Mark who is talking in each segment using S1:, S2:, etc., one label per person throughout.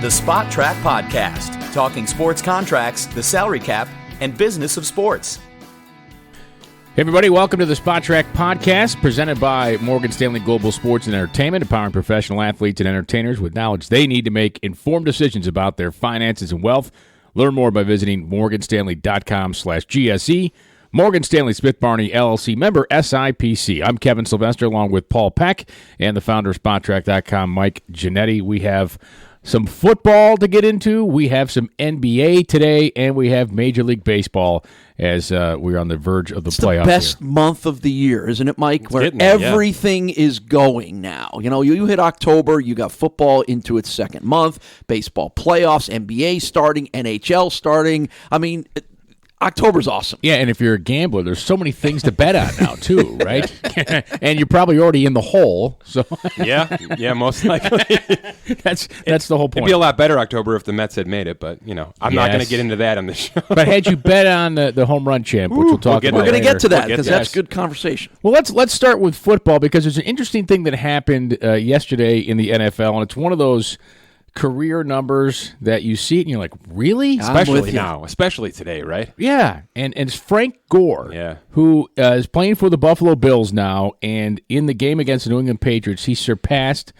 S1: The Spot Track Podcast, talking sports contracts, the salary cap, and business of sports.
S2: Hey everybody, welcome to the Spot Track Podcast, presented by Morgan Stanley Global Sports and Entertainment, empowering professional athletes and entertainers with knowledge they need to make informed decisions about their finances and wealth. Learn more by visiting morganstanley.com/GSE. Morgan Stanley Smith Barney, LLC, member SIPC. I'm Kevin Sylvester, along with Paul Peck and the founder of SpotTrack.com, Mike Giannetti. We have some football to get into. We have some NBA today, and we have Major League Baseball as we're on the verge of the playoffs.
S3: It's the best month of the year, isn't it, Mike?
S4: It's
S3: Where everything is going now. You know, you hit October, you got football into its second month, baseball playoffs, NBA starting, NHL starting. I mean, October's awesome.
S2: Yeah, and if you're a gambler, there's so many things to bet on now, too, right? And you're probably already in the hole. So
S4: yeah, most likely.
S2: That's the whole point.
S4: It'd be a lot better October if the Mets had made it, but, you know, I'm not going to get into that on the show.
S2: But had you bet on the home run champ, which we'll talk about
S3: We're going to get to that
S4: We'll
S3: because that's good conversation.
S2: Well, let's start with football because there's an interesting thing that happened yesterday in the NFL, and it's one of those career numbers that you see it and you're like, really?
S4: Especially now, especially today, right?
S2: Yeah, and it's Frank Gore, who is playing for the Buffalo Bills now, and in the game against the New England Patriots, he surpassed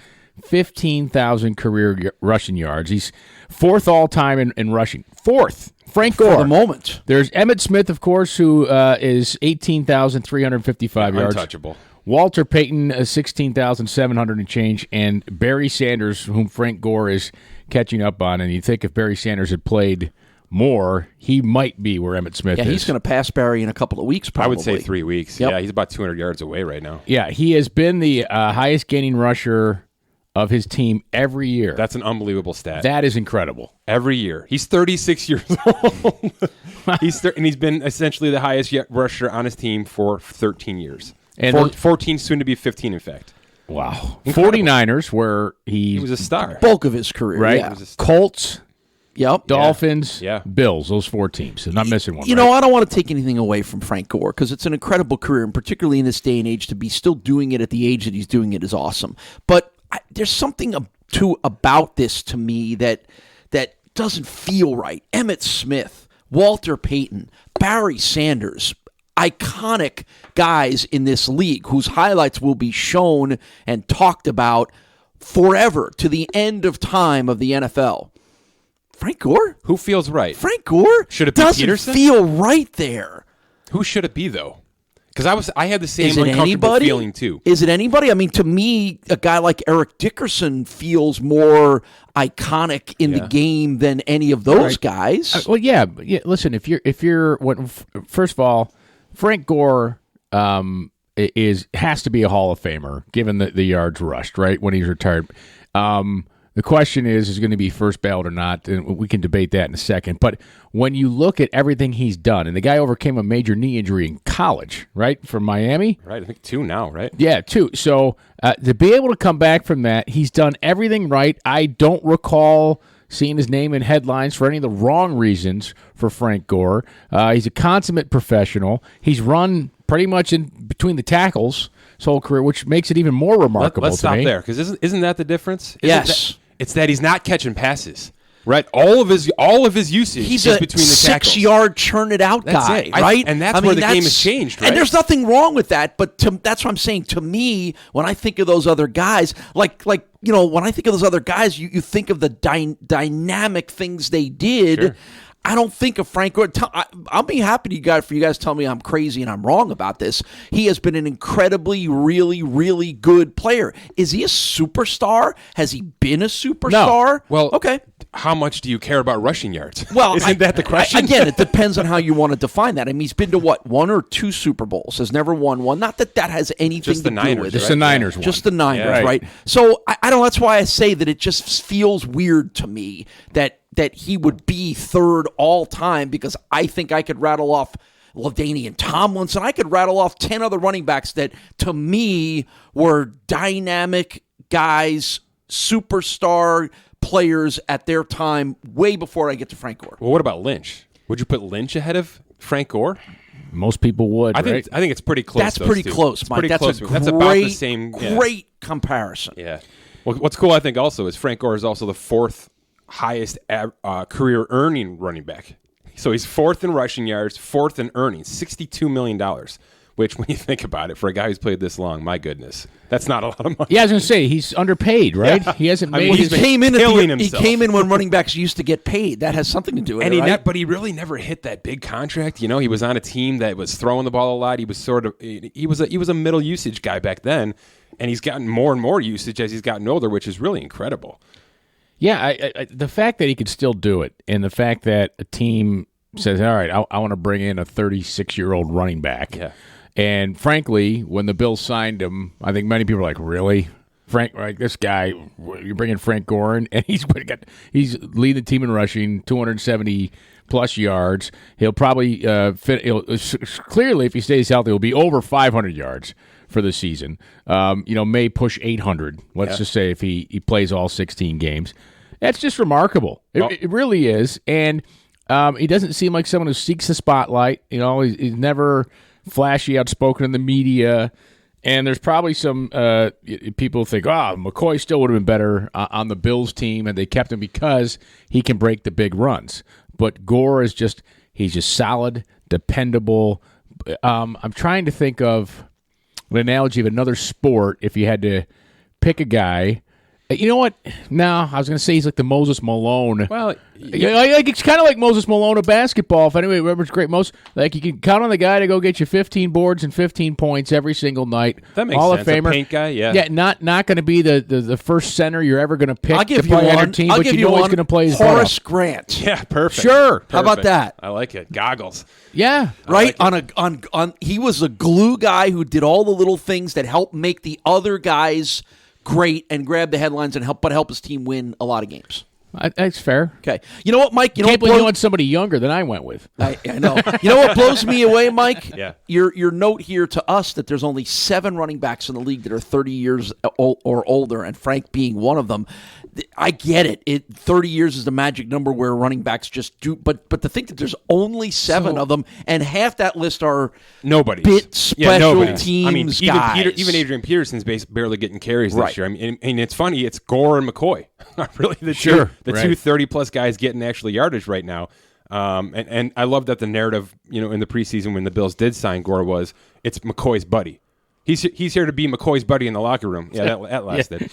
S2: 15,000 career rushing yards. He's fourth all-time in rushing. Fourth. Frank Gore.
S3: For the moment.
S2: There's Emmitt Smith, of course, who is 18,355 yards.
S4: Untouchable.
S2: Walter Payton, 16,700 and change, and Barry Sanders, whom Frank Gore is catching up on. And you think if Barry Sanders had played more, he might be where Emmitt Smith is.
S3: Yeah, he's going to pass Barry in a couple of weeks, probably.
S4: I would say 3 weeks.
S3: Yep.
S4: Yeah, he's about 200 yards away right now.
S2: Yeah, he has been the highest gaining rusher of his team every year.
S4: That's an unbelievable stat.
S2: That is incredible.
S4: Every year. He's 36 years old. And he's been essentially the highest rusher on his team for 13 years. And 14, soon to be 15, in fact.
S2: Wow.
S4: Incredible.
S2: 49ers, where he
S4: was a star.
S3: Bulk of his career,
S2: right?
S3: Yeah.
S2: Colts, Dolphins,
S4: Yeah.
S2: Bills, those four teams. So not missing one.
S3: You know, I don't want to take anything away from Frank Gore because it's an incredible career, and particularly in this day and age, to be still doing it at the age that he's doing it is awesome. But there's something about this to me that doesn't feel right. Emmitt Smith, Walter Payton, Barry Sanders, iconic guys in this league whose highlights will be shown and talked about forever to the end of time of the NFL. Frank Gore?
S4: Who feels right?
S3: Frank Gore?
S4: Should it be
S3: doesn't
S4: Peterson?
S3: feel right there.
S4: Who should it be, though? Because I had the same
S3: Is it
S4: uncomfortable
S3: anybody?
S4: feeling, too.
S3: Is it anybody? I mean, to me, a guy like Eric Dickerson feels more iconic in the game than any of those guys.
S2: Well, yeah. Listen, first of all, Frank Gore has to be a Hall of Famer, given the yards rushed, right, when he's retired. The question is going to be first ballot or not, and we can debate that in a second. But when you look at everything he's done, and the guy overcame a major knee injury in college, right, from Miami?
S4: Right, I think 2 now, right?
S2: Yeah, 2. So to be able to come back from that, he's done everything right. I don't recall seeing his name in headlines for any of the wrong reasons for Frank Gore. He's a consummate professional. He's run pretty much in between the tackles his whole career, which makes it even more remarkable
S4: Let's
S2: to me.
S4: stop there, because isn't that the difference?
S3: Yes.
S4: It's that he's not catching passes, right? All of his usage
S3: He's
S4: is
S3: a
S4: between the tackles.
S3: 6-yard churn it out
S4: That's
S3: guy,
S4: it.
S3: right?
S4: And that's where the game has changed, right?
S3: And there's nothing wrong with that, but that's what I'm saying. To me, when I think of those other guys, like you know, when I think of those other guys, you think of the dynamic things they did.
S4: Sure.
S3: I don't think of Frank Gore. I'll be happy for you guys to tell me I'm crazy and I'm wrong about this. He has been an incredibly, really, really good player. Is he a superstar? Has he been a superstar?
S4: No. Well,
S3: okay.
S4: How much do you care about rushing yards?
S3: Well,
S4: isn't that the question?
S3: Again, it depends on how you want to define that. I mean, he's been to what, 1 or 2 Super Bowls? Has never won one. Not that has anything
S4: Just the
S3: to do
S4: Niners,
S3: with
S4: right?
S3: it.
S2: The Niners one.
S3: Just the Niners,
S4: Yeah.
S3: right? So I don't. That's why I say that it just feels weird to me that he would be third all time, because I think I could rattle off LaDainian Tomlinson. I could rattle off 10 other running backs that, to me, were dynamic guys, superstar players at their time, way before I get to Frank Gore.
S4: Well, what about Lynch? Would you put Lynch ahead of Frank Gore?
S2: Most people would,
S4: I think it's pretty close.
S3: That's pretty close, Mike. That's
S4: close.
S3: a
S4: That's about the same.
S3: Great comparison.
S4: Yeah. Well, what's cool, I think, also is Frank Gore is also the 4th highest career earning running back. So he's fourth in rushing yards, fourth in earnings, $62 million, which when you think about it, for a guy who's played this long, my goodness, that's not a lot of money.
S2: Yeah, I was going to say, he's underpaid, right?
S4: Yeah.
S2: He hasn't made
S3: He came in
S4: himself.
S3: he came in when running backs used to get paid. That has something to do with it, right?
S4: But he really never hit that big contract. You know, he was on a team that was throwing the ball a lot. He was he was a middle usage guy back then, and he's gotten more and more usage as he's gotten older, which is really incredible.
S2: Yeah, the fact that he could still do it, and the fact that a team says, all right, I want to bring in a 36-year-old running back. Yeah. And frankly, when the Bills signed him, I think many people were like, really? Frank, right? This guy, you're bringing Frank Gore in, and he's leading the team in rushing, 270-plus yards. He'll probably clearly, if he stays healthy, he'll be over 500 yards for the season. May push 800, let's just say, if he plays all 16 games. That's just remarkable. It really is. And he doesn't seem like someone who seeks the spotlight. He's never flashy, outspoken in the media. And there's probably some people think, McCoy still would have been better on the Bills team, and they kept him because he can break the big runs. But Gore is he's just solid, dependable. I'm trying to think of an analogy of another sport if you had to pick a guy. You know what? No, I was going to say he's like the Moses Malone. Well, it's kind of like Moses Malone of basketball. If anybody remembers great Moses, like you can count on the guy to go get you 15 boards and 15 points every single night.
S4: That makes
S2: Hall
S4: sense.
S2: of Famer.
S4: A paint guy, yeah.
S2: Yeah, not going to be the first center you're ever going to pick to
S3: on
S2: play on your team, but you know he's going to play his
S3: Horace Grant.
S4: Yeah, perfect.
S2: Sure.
S4: Perfect.
S3: How about that?
S4: I like it. Goggles.
S2: Yeah.
S3: Right? On he was a glue guy who did all the little things that helped make the other guys great and grab the headlines and help his team win a lot of games.
S2: That's fair.
S3: Okay. You know what, Mike?
S2: Can't believe you went somebody younger than I went with.
S3: I know. You know what blows me away, Mike?
S4: Yeah.
S3: Your note here to us that there's only 7 running backs in the league that are 30 years or older, and Frank being one of them. I get it. 30 years is the magic number where running backs just do. But to think that there's only 7 of them, and half that list are bit special teams guys.
S4: Even Adrian Peterson's barely getting carries this year. I mean, and it's funny. It's Gore and McCoy. Really, the two 30-plus guys getting actually yardage right now. And I love that the narrative, in the preseason when the Bills did sign Gore was it's McCoy's buddy. He's here to be McCoy's buddy in the locker room. Yeah, that lasted.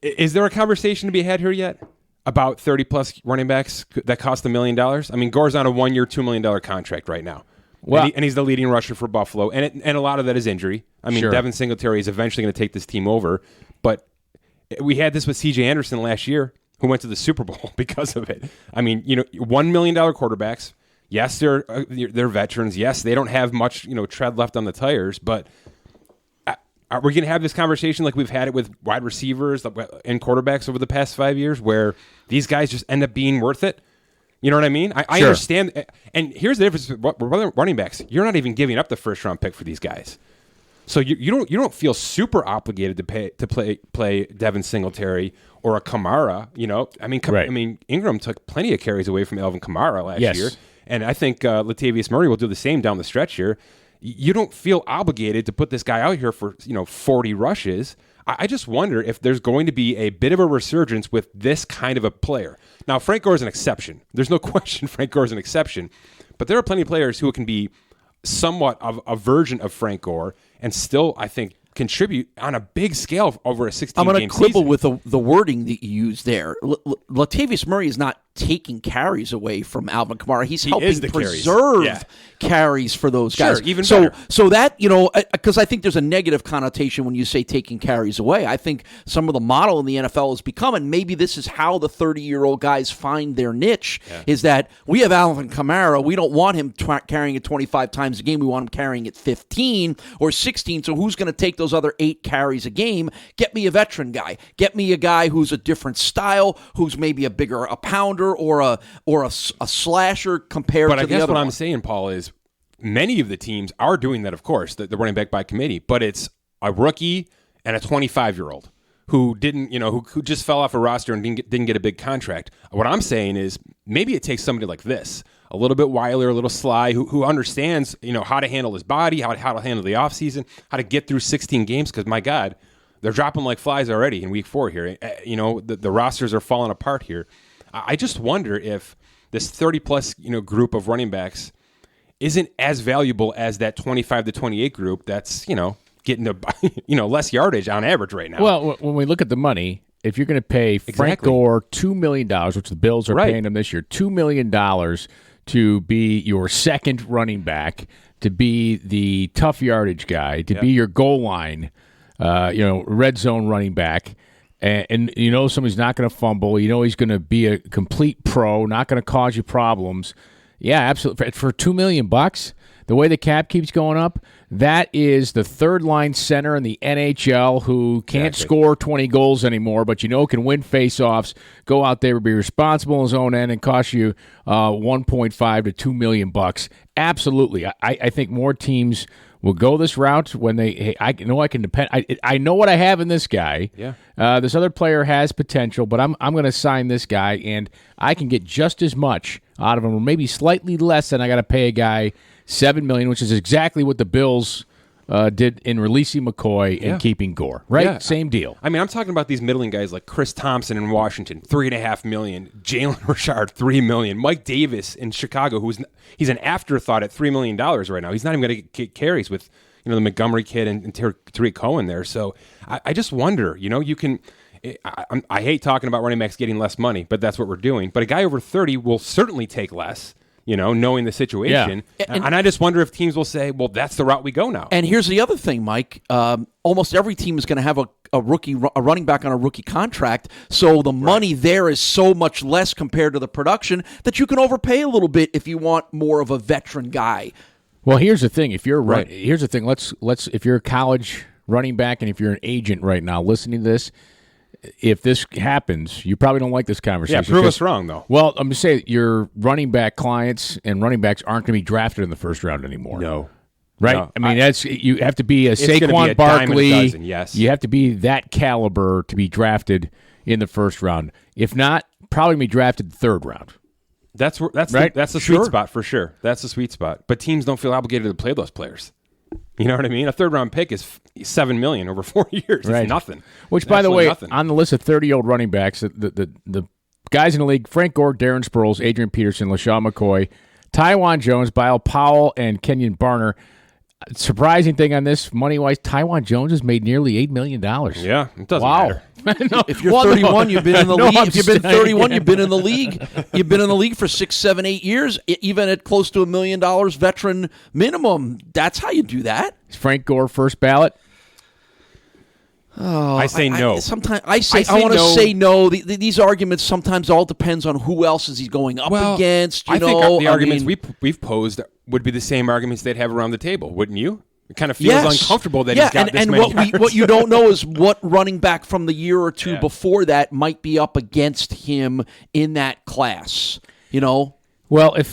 S4: Is there a conversation to be had here yet about 30-plus running backs that cost $1 million? I mean, Gore's on a 1-year, $2 million contract right now. Well, and he's the leading rusher for Buffalo, and a lot of that is injury. I mean, Devin Singletary is eventually going to take this team over, but we had this with C.J. Anderson last year, who went to the Super Bowl because of it. I mean, $1 million quarterbacks. Yes, they're veterans. Yes, they don't have much tread left on the tires, but are we going to have this conversation like we've had it with wide receivers and quarterbacks over the past 5 years where these guys just end up being worth it? You know what I mean? I understand. And here's the difference with running backs. You're not even giving up the first-round pick for these guys. So you don't feel super obligated to play Devin Singletary or a Kamara. I mean Ingram took plenty of carries away from Alvin Kamara last year, and I think Latavius Murray will do the same down the stretch here. You don't feel obligated to put this guy out here for 40 rushes. I just wonder if there's going to be a bit of a resurgence with this kind of a player. Now, Frank Gore is an exception. There's no question Frank Gore is an exception, but there are plenty of players who can be somewhat of a version of Frank Gore and still, I think, contribute on a big scale over a 16-game season.
S3: I'm going to quibble with the wording that you use there. Latavius Murray is not taking carries away from Alvin Kamara. He's helping preserve carries for those guys.
S4: Sure, even better.
S3: So that, because I think there's a negative connotation when you say taking carries away. I think some of the model in the NFL has become, and maybe this is how the 30-year-old guys find their niche, is that we have Alvin Kamara. We don't want him carrying it 25 times a game. We want him carrying it 15 or 16. So who's going to take those other 8 carries a game? Get me a veteran guy. Get me a guy who's a different style, who's maybe a pounder or a slasher compared to the other.
S4: But I guess what I'm saying, Paul, is many of the teams are doing that, of course, the running back by committee, but it's a rookie and a 25-year-old who didn't, who just fell off a roster and didn't get a big contract. What I'm saying is maybe it takes somebody like this, a little bit wilier, a little sly, who understands, how to handle his body, how to handle the offseason, how to get through 16 games, because, my God, They're dropping like flies already in week 4 here. The rosters are falling apart here. I just wonder if this 30-plus group of running backs isn't as valuable as that 25 to 28 group that's, getting to, less yardage on average right now.
S2: Well, when we look at the money, if you're going to pay Frank Gore $2 million, which the Bills are paying him this year, $2 million to be your second running back, to be the tough yardage guy, to be your goal line, red zone running back, and somebody's not going to fumble, he's going to be a complete pro, not going to cause you problems. Yeah, absolutely. For $2 million, the way the cap keeps going up, that is the third-line center in the NHL who can't score 20 goals anymore, but can win face-offs, go out there, be responsible in his own end, and cost you $1.5 to $2 million. Absolutely. I think more teams will go this route when I know I can depend. I know what I have in this guy.
S4: Yeah.
S2: This other player has potential, but I'm going to sign this guy, and I can get just as much out of him, or maybe slightly less than I got to pay a guy $7 million, which is exactly what the Bills did in releasing McCoy and keeping Gore. Right?
S4: Yeah.
S2: Same deal.
S4: I mean, I'm talking about these middling guys like Chris Thompson in Washington, $3.5 million. Jalen Richard, $3 million. Mike Davis in Chicago, he's an afterthought at $3 million right now. He's not even going to get carries with the Montgomery kid and Tariq Cohen there. So I just wonder. You can. I hate talking about running backs getting less money, but that's what we're doing. But a guy over 30 will certainly take less. Knowing the situation. Yeah. And I just wonder if teams will say, well, that's the route we go now.
S3: And here's the other thing, Mike. Almost every team is going to have a running back on a rookie contract, so the money there is so much less compared to the production that you can overpay a little bit if you want more of a veteran guy.
S2: Well, here's the thing. If you're here's the thing. Let's if you're a college running back and if you're an agent right now listening to this, if this happens, you probably don't like this conversation.
S4: Yeah, prove us wrong, though.
S2: Well, I'm just saying your running back clients and running backs aren't going to be drafted in the first round anymore.
S4: No.
S2: Right?
S4: No.
S2: I mean, you have to be a Saquon Barkley.
S4: Yes.
S2: You have to be that caliber to be drafted in the first round. If not, probably be drafted the third round.
S4: That's the sweet spot for sure. That's the sweet spot. But teams don't feel obligated to play those players. You know what I mean? A third-round pick is $7 million over 4 years. It's nothing.
S2: Which, by the way, on the list of 30-year-old running backs, the guys in the league, Frank Gore, Darren Sproles, Adrian Peterson, LaShawn McCoy, Tywan Jones, Bilal Powell, and Kenyon Barner. Surprising thing on this, money-wise, Tywan Jones has made nearly $8 million.
S4: Yeah, it doesn't matter.
S2: No,
S3: if you're 31, you've been in the league. If you've been 31, you've been in the league. You've been in the league for 6, 7, 8 years, even at close to $1 million veteran minimum. That's how you do that.
S2: Is Frank Gore first ballot?
S4: Oh, I say no.
S3: Sometimes I want to say no. These arguments sometimes all depends on who else is he going up against.
S4: I think the arguments we've posed would be the same arguments they'd have around the table, wouldn't you? It kind of feels uncomfortable that he's got this many yards.
S3: What you don't know is what running back from the year or two before that might be up against him in that class. Well,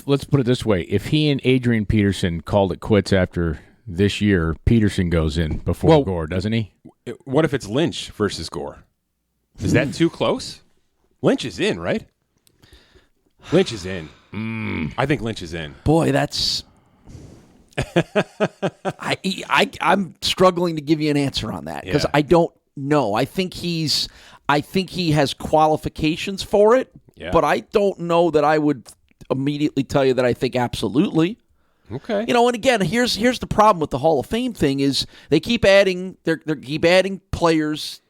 S2: let's put it this way: if he and Adrian Peterson called it quits after this year, Peterson goes in before Gore, doesn't he?
S4: What if it's Lynch versus Gore? Is that too close? Lynch is in, right? Lynch is in. I think Lynch is in.
S3: Boy, that's. I'm struggling to give you an answer on that because I don't know. I think he has qualifications for it, but I don't know that I would immediately tell you that I think absolutely.
S4: Okay.
S3: And again, here's the problem with the Hall of Fame thing is they keep adding they keep adding players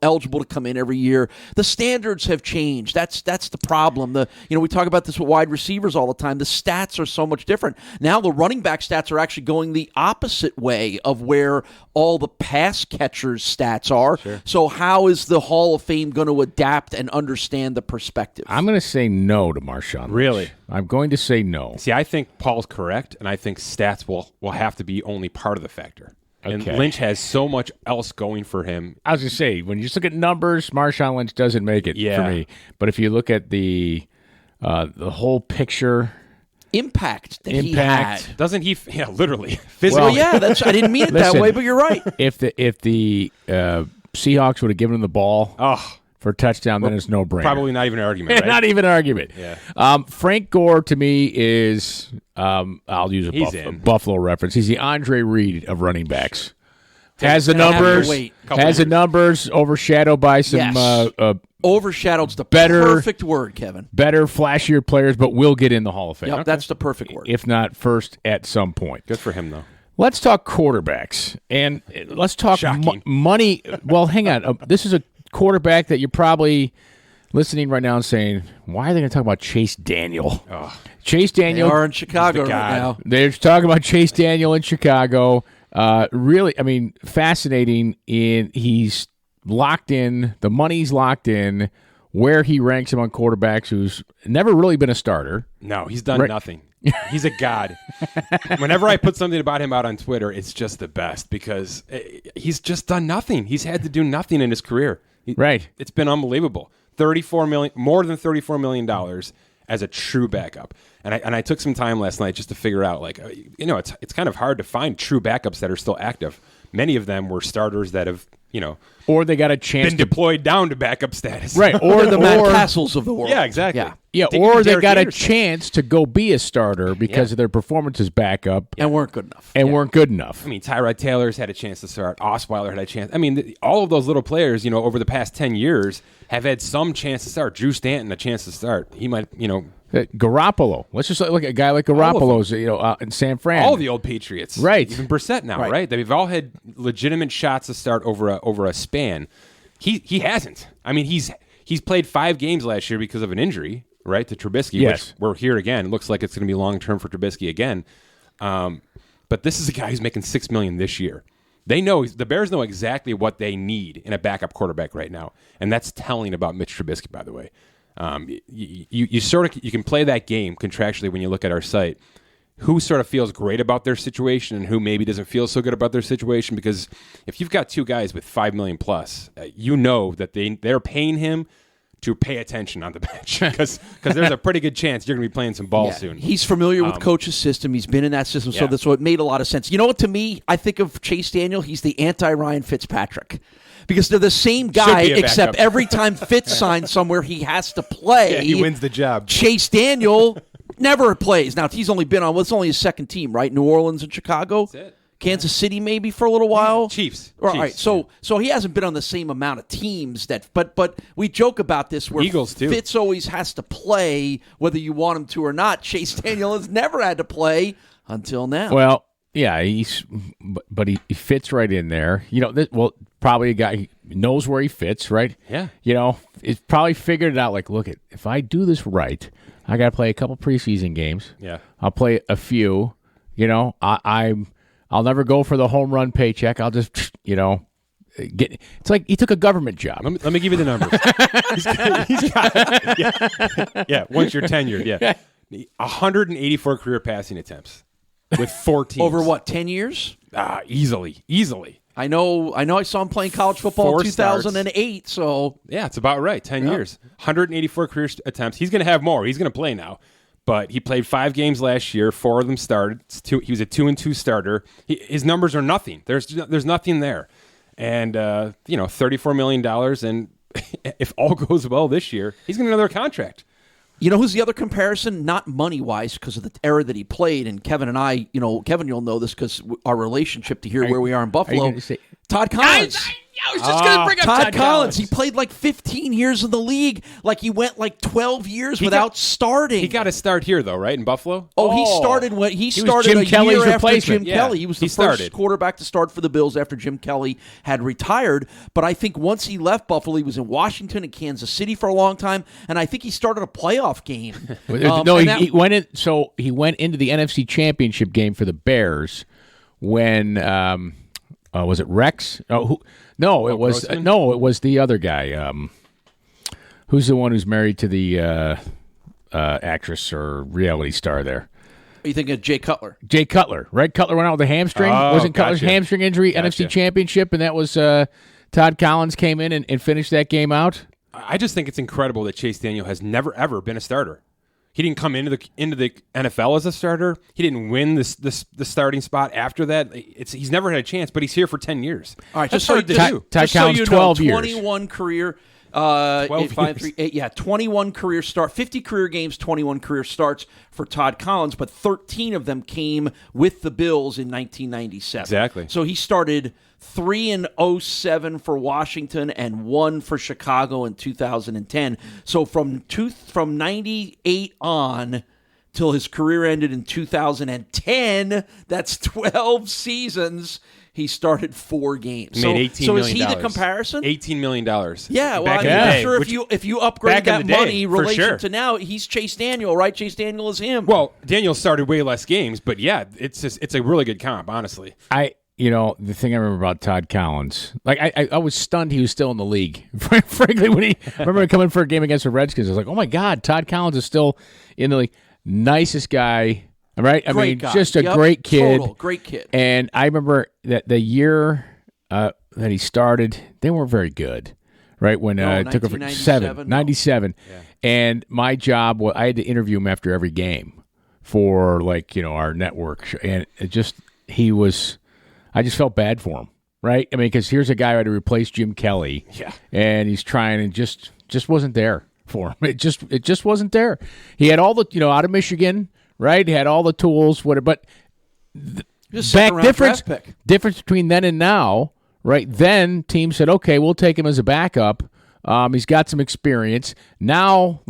S3: eligible to come in every year. The standards have changed. That's the problem. We talk about this with wide receivers all the time. The stats are so much different. Now the running back stats are actually going the opposite way of where all the pass catchers' stats are.
S4: Sure.
S3: So how is the Hall of Fame going to adapt and understand the perspective?
S2: I'm going to say no to Marshawn Lynch.
S4: Really?
S2: I'm going to say no.
S4: See, I think Paul's correct, and I think stats will have to be only part of the factor.
S2: Okay.
S4: And Lynch has so much else going for him.
S2: I was going to say, when you just look at numbers, Marshawn Lynch doesn't make it for me. But if you look at the whole picture...
S3: Impact that he had.
S4: Doesn't he? Yeah, literally. Physically.
S3: Well, yeah, I didn't mean it that way, but you're right.
S2: If the Seahawks would have given him the ball for a touchdown, then it's no-brainer.
S4: Probably not even an argument, right?
S2: Not even an argument.
S4: Yeah.
S2: Frank Gore, to me, is, I'll use a Buffalo reference. He's the Andre Reed of running backs. Has the numbers overshadowed by some
S3: overshadowed's the
S2: better,
S3: perfect word, Kevin.
S2: Better, flashier players, but will get in the Hall of Fame.
S3: Yep, that's the perfect word.
S2: If not first at some point.
S4: Good for him, though.
S2: Let's talk quarterbacks, and let's talk money. Well, hang on. This is a quarterback that you're probably listening right now and saying, why are they going to talk about Chase Daniel?
S4: Oh.
S2: Chase Daniel.
S3: They are in Chicago right now.
S2: They're talking about Chase Daniel in Chicago. Really, I mean, fascinating. He's locked in. The money's locked in. Where he ranks among quarterbacks who's never really been a starter.
S4: No, he's done nothing. He's a god. Whenever I put something about him out on Twitter, it's just the best because he's just done nothing. He's had to do nothing in his career.
S2: Right.
S4: It's been unbelievable. More than $34 million as a true backup. And I took some time last night just to figure out, it's kind of hard to find true backups that are still active. Many of them were starters that have,
S2: or they got a chance
S4: been deployed down to backup status.
S2: Right.
S3: Or the Matt Castles of the world.
S4: Yeah, exactly.
S2: Yeah, or they got a chance to go be a starter because of their performance as backup.
S3: And weren't good enough.
S2: Weren't good enough.
S4: I mean, Tyrod Taylor's had a chance to start. Osweiler had a chance. I mean, all of those little players, over the past 10 years have had some chance to start. Drew Stanton, a chance to start. He might,
S2: Garoppolo. Let's just look at a guy like Garoppolo's, in San Fran.
S4: All the old Patriots.
S2: Right.
S4: Even Brissett now, right? They've all had legitimate shots to start over a span. He hasn't. I mean, he's played 5 games last year because of an injury, right, to Trubisky,
S2: yes.
S4: which we're here again. It looks like it's going to be long-term for Trubisky again. But this is a guy who's making $6 million this year. The Bears know exactly what they need in a backup quarterback right now, and that's telling about Mitch Trubisky, by the way. You can play that game contractually when you look at our site. Who sort of feels great about their situation and who maybe doesn't feel so good about their situation? Because if you've got 2 guys with $5 million plus, that they're paying him to pay attention on the bench because there's a pretty good chance you're going to be playing some ball soon.
S3: He's familiar with coach's system. He's been in that system, so that's what made a lot of sense. You know what? To me, I think of Chase Daniel. He's the anti-Ryan Fitzpatrick. Because they're the same guy, except every time Fitz signs somewhere, he has to play.
S4: He wins the job.
S3: Chase Daniel never plays. Now, he's only been on, it's only his second team, right? New Orleans and Chicago.
S4: That's it.
S3: Kansas City maybe for a little while.
S4: Chiefs.
S3: All right. So he hasn't been on the same amount of teams but we joke about this where
S4: Eagles too.
S3: Fitz always has to play whether you want him to or not. Chase Daniel has never had to play until now.
S2: Well, yeah, he fits right in there. Probably a guy who knows where he fits, right?
S4: Yeah.
S2: He's probably figured it out. Like, look, if I do this right, I got to play a couple preseason games.
S4: Yeah.
S2: I'll play a few. I'll never go for the home run paycheck. I'll just, get. It's like he took a government job.
S4: Let me give you the numbers. Once you're tenured, 184 career passing attempts with 14
S3: over what, 10 years?
S4: Easily.
S3: I know. I saw him playing college football in 2008. So
S4: yeah, it's about right. 10 years, 184 career attempts. He's going to have more. He's going to play now. But he played 5 games last year. 4 of them started. He was a 2-2 starter. His numbers are nothing. There's nothing there. And $34 million. And if all goes well this year, he's going to get another contract.
S3: You know who's the other comparison? Not money-wise, because of the era that he played. And Kevin and I, Kevin, you'll know this because our relationship to where we are in Buffalo. Todd Collins.
S2: I was just going to bring up Todd Collins.
S3: He played like 15 years in the league. Like he went like 12 years without starting.
S4: He got to start here though, right in Buffalo.
S3: He started when he started
S2: Jim
S3: a
S2: Kelly's
S3: year after
S2: replacement.
S3: Jim Kelly. He was the first quarterback to start for the Bills after Jim Kelly had retired. But I think once he left Buffalo, he was in Washington and Kansas City for a long time, and I think he started a playoff game.
S2: He went in. So he went into the NFC Championship game for the Bears when was it Rex? It was the other guy. Who's the one who's married to the actress or reality star there?
S3: Are you thinking of Jay Cutler?
S2: Jay Cutler, right? Cutler went out with a hamstring. Wasn't Cutler's hamstring injury NFC Championship, and that was Todd Collins came in and finished that game out?
S4: I just think it's incredible that Chase Daniel has never, ever been a starter. He didn't come into the NFL as a starter. He didn't win the starting spot after that. He's never had a chance, but he's here for 10 years.
S3: All right,
S4: Todd
S2: Collins, 12 years.
S3: 21 career 21 career start, 50 career games, 21 career starts for Todd Collins, but 13 of them came with the Bills in 1997.
S4: Exactly.
S3: So he started 3 in 2007 for Washington, and 1 for Chicago in 2010. So from 98 on till his career ended in 2010, that's 12 seasons. He started 4 games.
S4: Made $18 million.
S3: So is he the comparison?
S4: $18 million.
S3: Yeah, well, I'm sure if you upgrade that money relation to now, he's Chase Daniel, right? Chase Daniel is him.
S4: Well, Daniel started way less games, but yeah, it's a really good comp, honestly.
S2: The thing I remember about Todd Collins, like I was stunned he was still in the league. Frankly, when I remember coming for a game against the Redskins, I was like, oh my God, Todd Collins is still in the league. Nicest guy. Right? Just a great kid.
S3: Total great kid.
S2: And I remember that the year that he started, they weren't very good, right? When it took over 97. Yeah. And my job was I had to interview him after every game for our network. And I just felt bad for him, right? because here's a guy who had to replace Jim Kelly.
S3: Yeah.
S2: And he's trying and just wasn't there for him. It just wasn't there. He had all the, out of Michigan, right? He had all the tools, but difference between then and now, right? Then teams said, okay, we'll take him as a backup. He's got some experience. Now,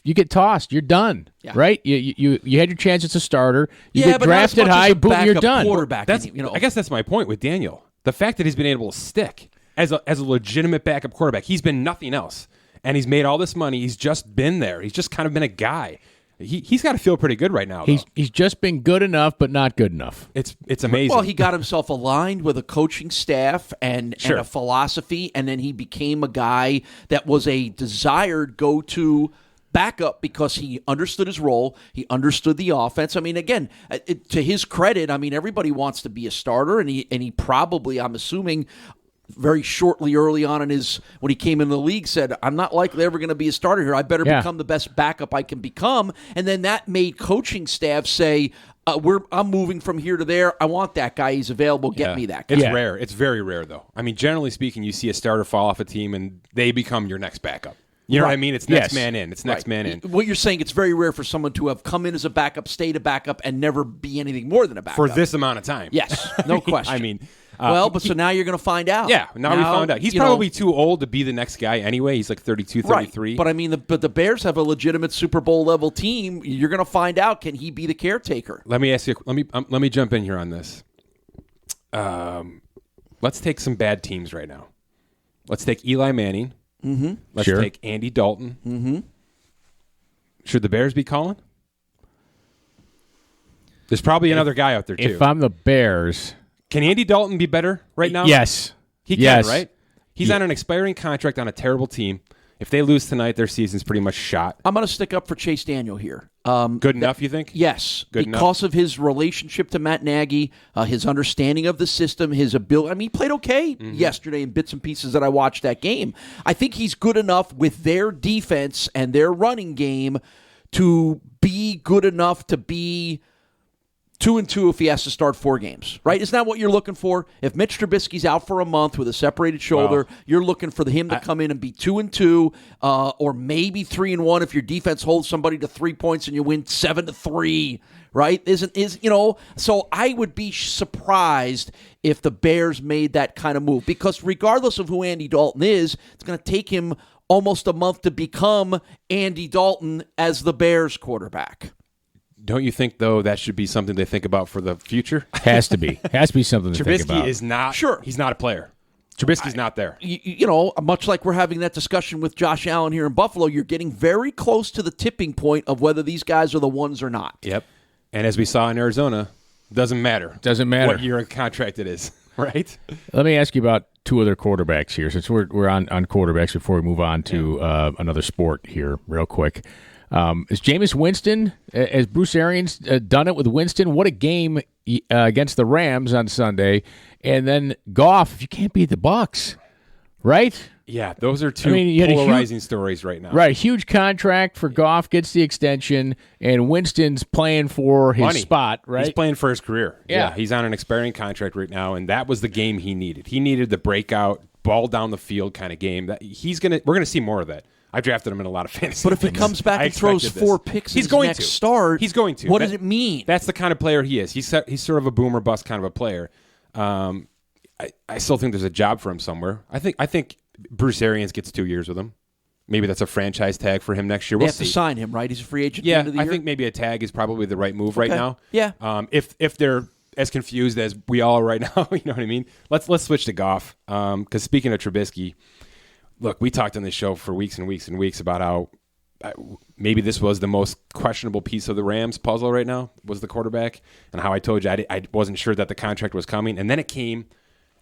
S2: you get tossed, you're done, right? You had your chance as a starter. You get drafted high, boom, you're done.
S4: I guess that's my point with Daniel. The fact that he's been able to stick as a legitimate backup quarterback, he's been nothing else, and he's made all this money. He's just been there. He's just kind of been a guy. He's got to feel pretty good right now, though.
S2: He's just been good enough, but not good enough.
S4: It's amazing.
S3: Well, he got himself aligned with a coaching staff and a philosophy, and then he became a guy that was a desired go-to backup because he understood his role. He understood the offense. Again, to his credit, everybody wants to be a starter, and he probably, I'm assuming, very shortly early on when he came in the league said, I'm not likely ever going to be a starter here. I better become the best backup I can become. And then that made coaching staff say, I'm moving from here to there. I want that guy. He's available. Get me that guy.
S4: It's rare. It's very rare, though. Generally speaking, you see a starter fall off a team and they become your next backup. You know what I mean? It's next man in. It's next man in.
S3: What you're saying, it's very rare for someone to have come in as a backup, stayed a backup, and never be anything more than a backup.
S4: For this amount of time.
S3: Yes, no question. So now you're going to find out.
S4: Yeah, now we found out. He's probably too old to be the next guy anyway. He's like 32, 33.
S3: Right. But the Bears have a legitimate Super Bowl level team. You're going to find out, can he be the caretaker?
S4: Let me ask you. Let me jump in here on this. Let's take some bad teams right now. Let's take Eli Manning.
S3: Mm-hmm.
S4: Let's take Andy Dalton.
S3: Mm-hmm.
S4: Should the Bears be calling? There's probably another guy out there too.
S2: If I'm the Bears.
S4: Can Andy Dalton be better right now?
S2: Yes.
S4: He can, right? He's on an expiring contract on a terrible team. If they lose tonight, their season's pretty much shot.
S3: I'm going to stick up for Chase Daniel here.
S4: Good enough, you think?
S3: Yes. Because of his relationship to Matt Nagy, his understanding of the system, his ability. He played okay yesterday in bits and pieces that I watched that game. I think he's good enough with their defense and their running game to be good enough to be 2-2 if he has to start 4 games, right? Isn't that what you're looking for? If Mitch Trubisky's out for a month with a separated shoulder, you're looking for him to come in and be 2-2, or maybe 3-1 if your defense holds somebody to 3 points and you win 7-3, right? So I would be surprised if the Bears made that kind of move, because regardless of who Andy Dalton is, it's going to take him almost a month to become Andy Dalton as the Bears quarterback.
S4: Don't you think, though, that should be something they think about for the future?
S2: Has to be. Has to be something to think about.
S4: Trubisky is not.
S3: Sure.
S4: He's not a player. Trubisky's not there.
S3: Much like we're having that discussion with Josh Allen here in Buffalo, you're getting very close to the tipping point of whether these guys are the ones or not.
S4: Yep. And as we saw in Arizona, doesn't matter.
S2: Doesn't matter
S4: what year of contract it is, right?
S2: Let me ask you about 2 other quarterbacks here, since we're on quarterbacks before we move on to another sport here real quick. Is Jameis Winston, as Bruce Arians done it with Winston? What a game against the Rams on Sunday. And then Goff, if you can't beat the Bucks, right?
S4: Yeah, those are two polarizing stories right now.
S2: Right, huge contract for Goff, gets the extension, and Winston's playing for his spot, right?
S4: He's playing for his career.
S2: Yeah,
S4: he's on an expiring contract right now, and that was the game he needed. He needed the breakout, ball down the field kind of game. We're gonna see more of that. I drafted him in a lot of fantasy.
S3: But if he comes back and throws 4 picks in his next start,
S4: he's going to.
S3: What does it mean?
S4: That's the kind of player he is. He's sort of a boomer bust kind of a player. I still think there's a job for him somewhere. I think Bruce Arians gets 2 years with him. Maybe that's a franchise tag for him next year.
S3: They
S4: We'll
S3: have
S4: see.
S3: to sign him, right? He's a free agent.
S4: Yeah,
S3: at the end of the
S4: I
S3: year?
S4: think maybe a tag is probably the right move right now.
S3: Yeah.
S4: If they're as confused as we all are right now, you know what I mean? Let's switch to Goff. Because speaking of Trubisky, look, we talked on this show for weeks and weeks and weeks about how maybe this was the most questionable piece of the Rams puzzle right now was the quarterback, and how I told you I wasn't sure that the contract was coming, and then it came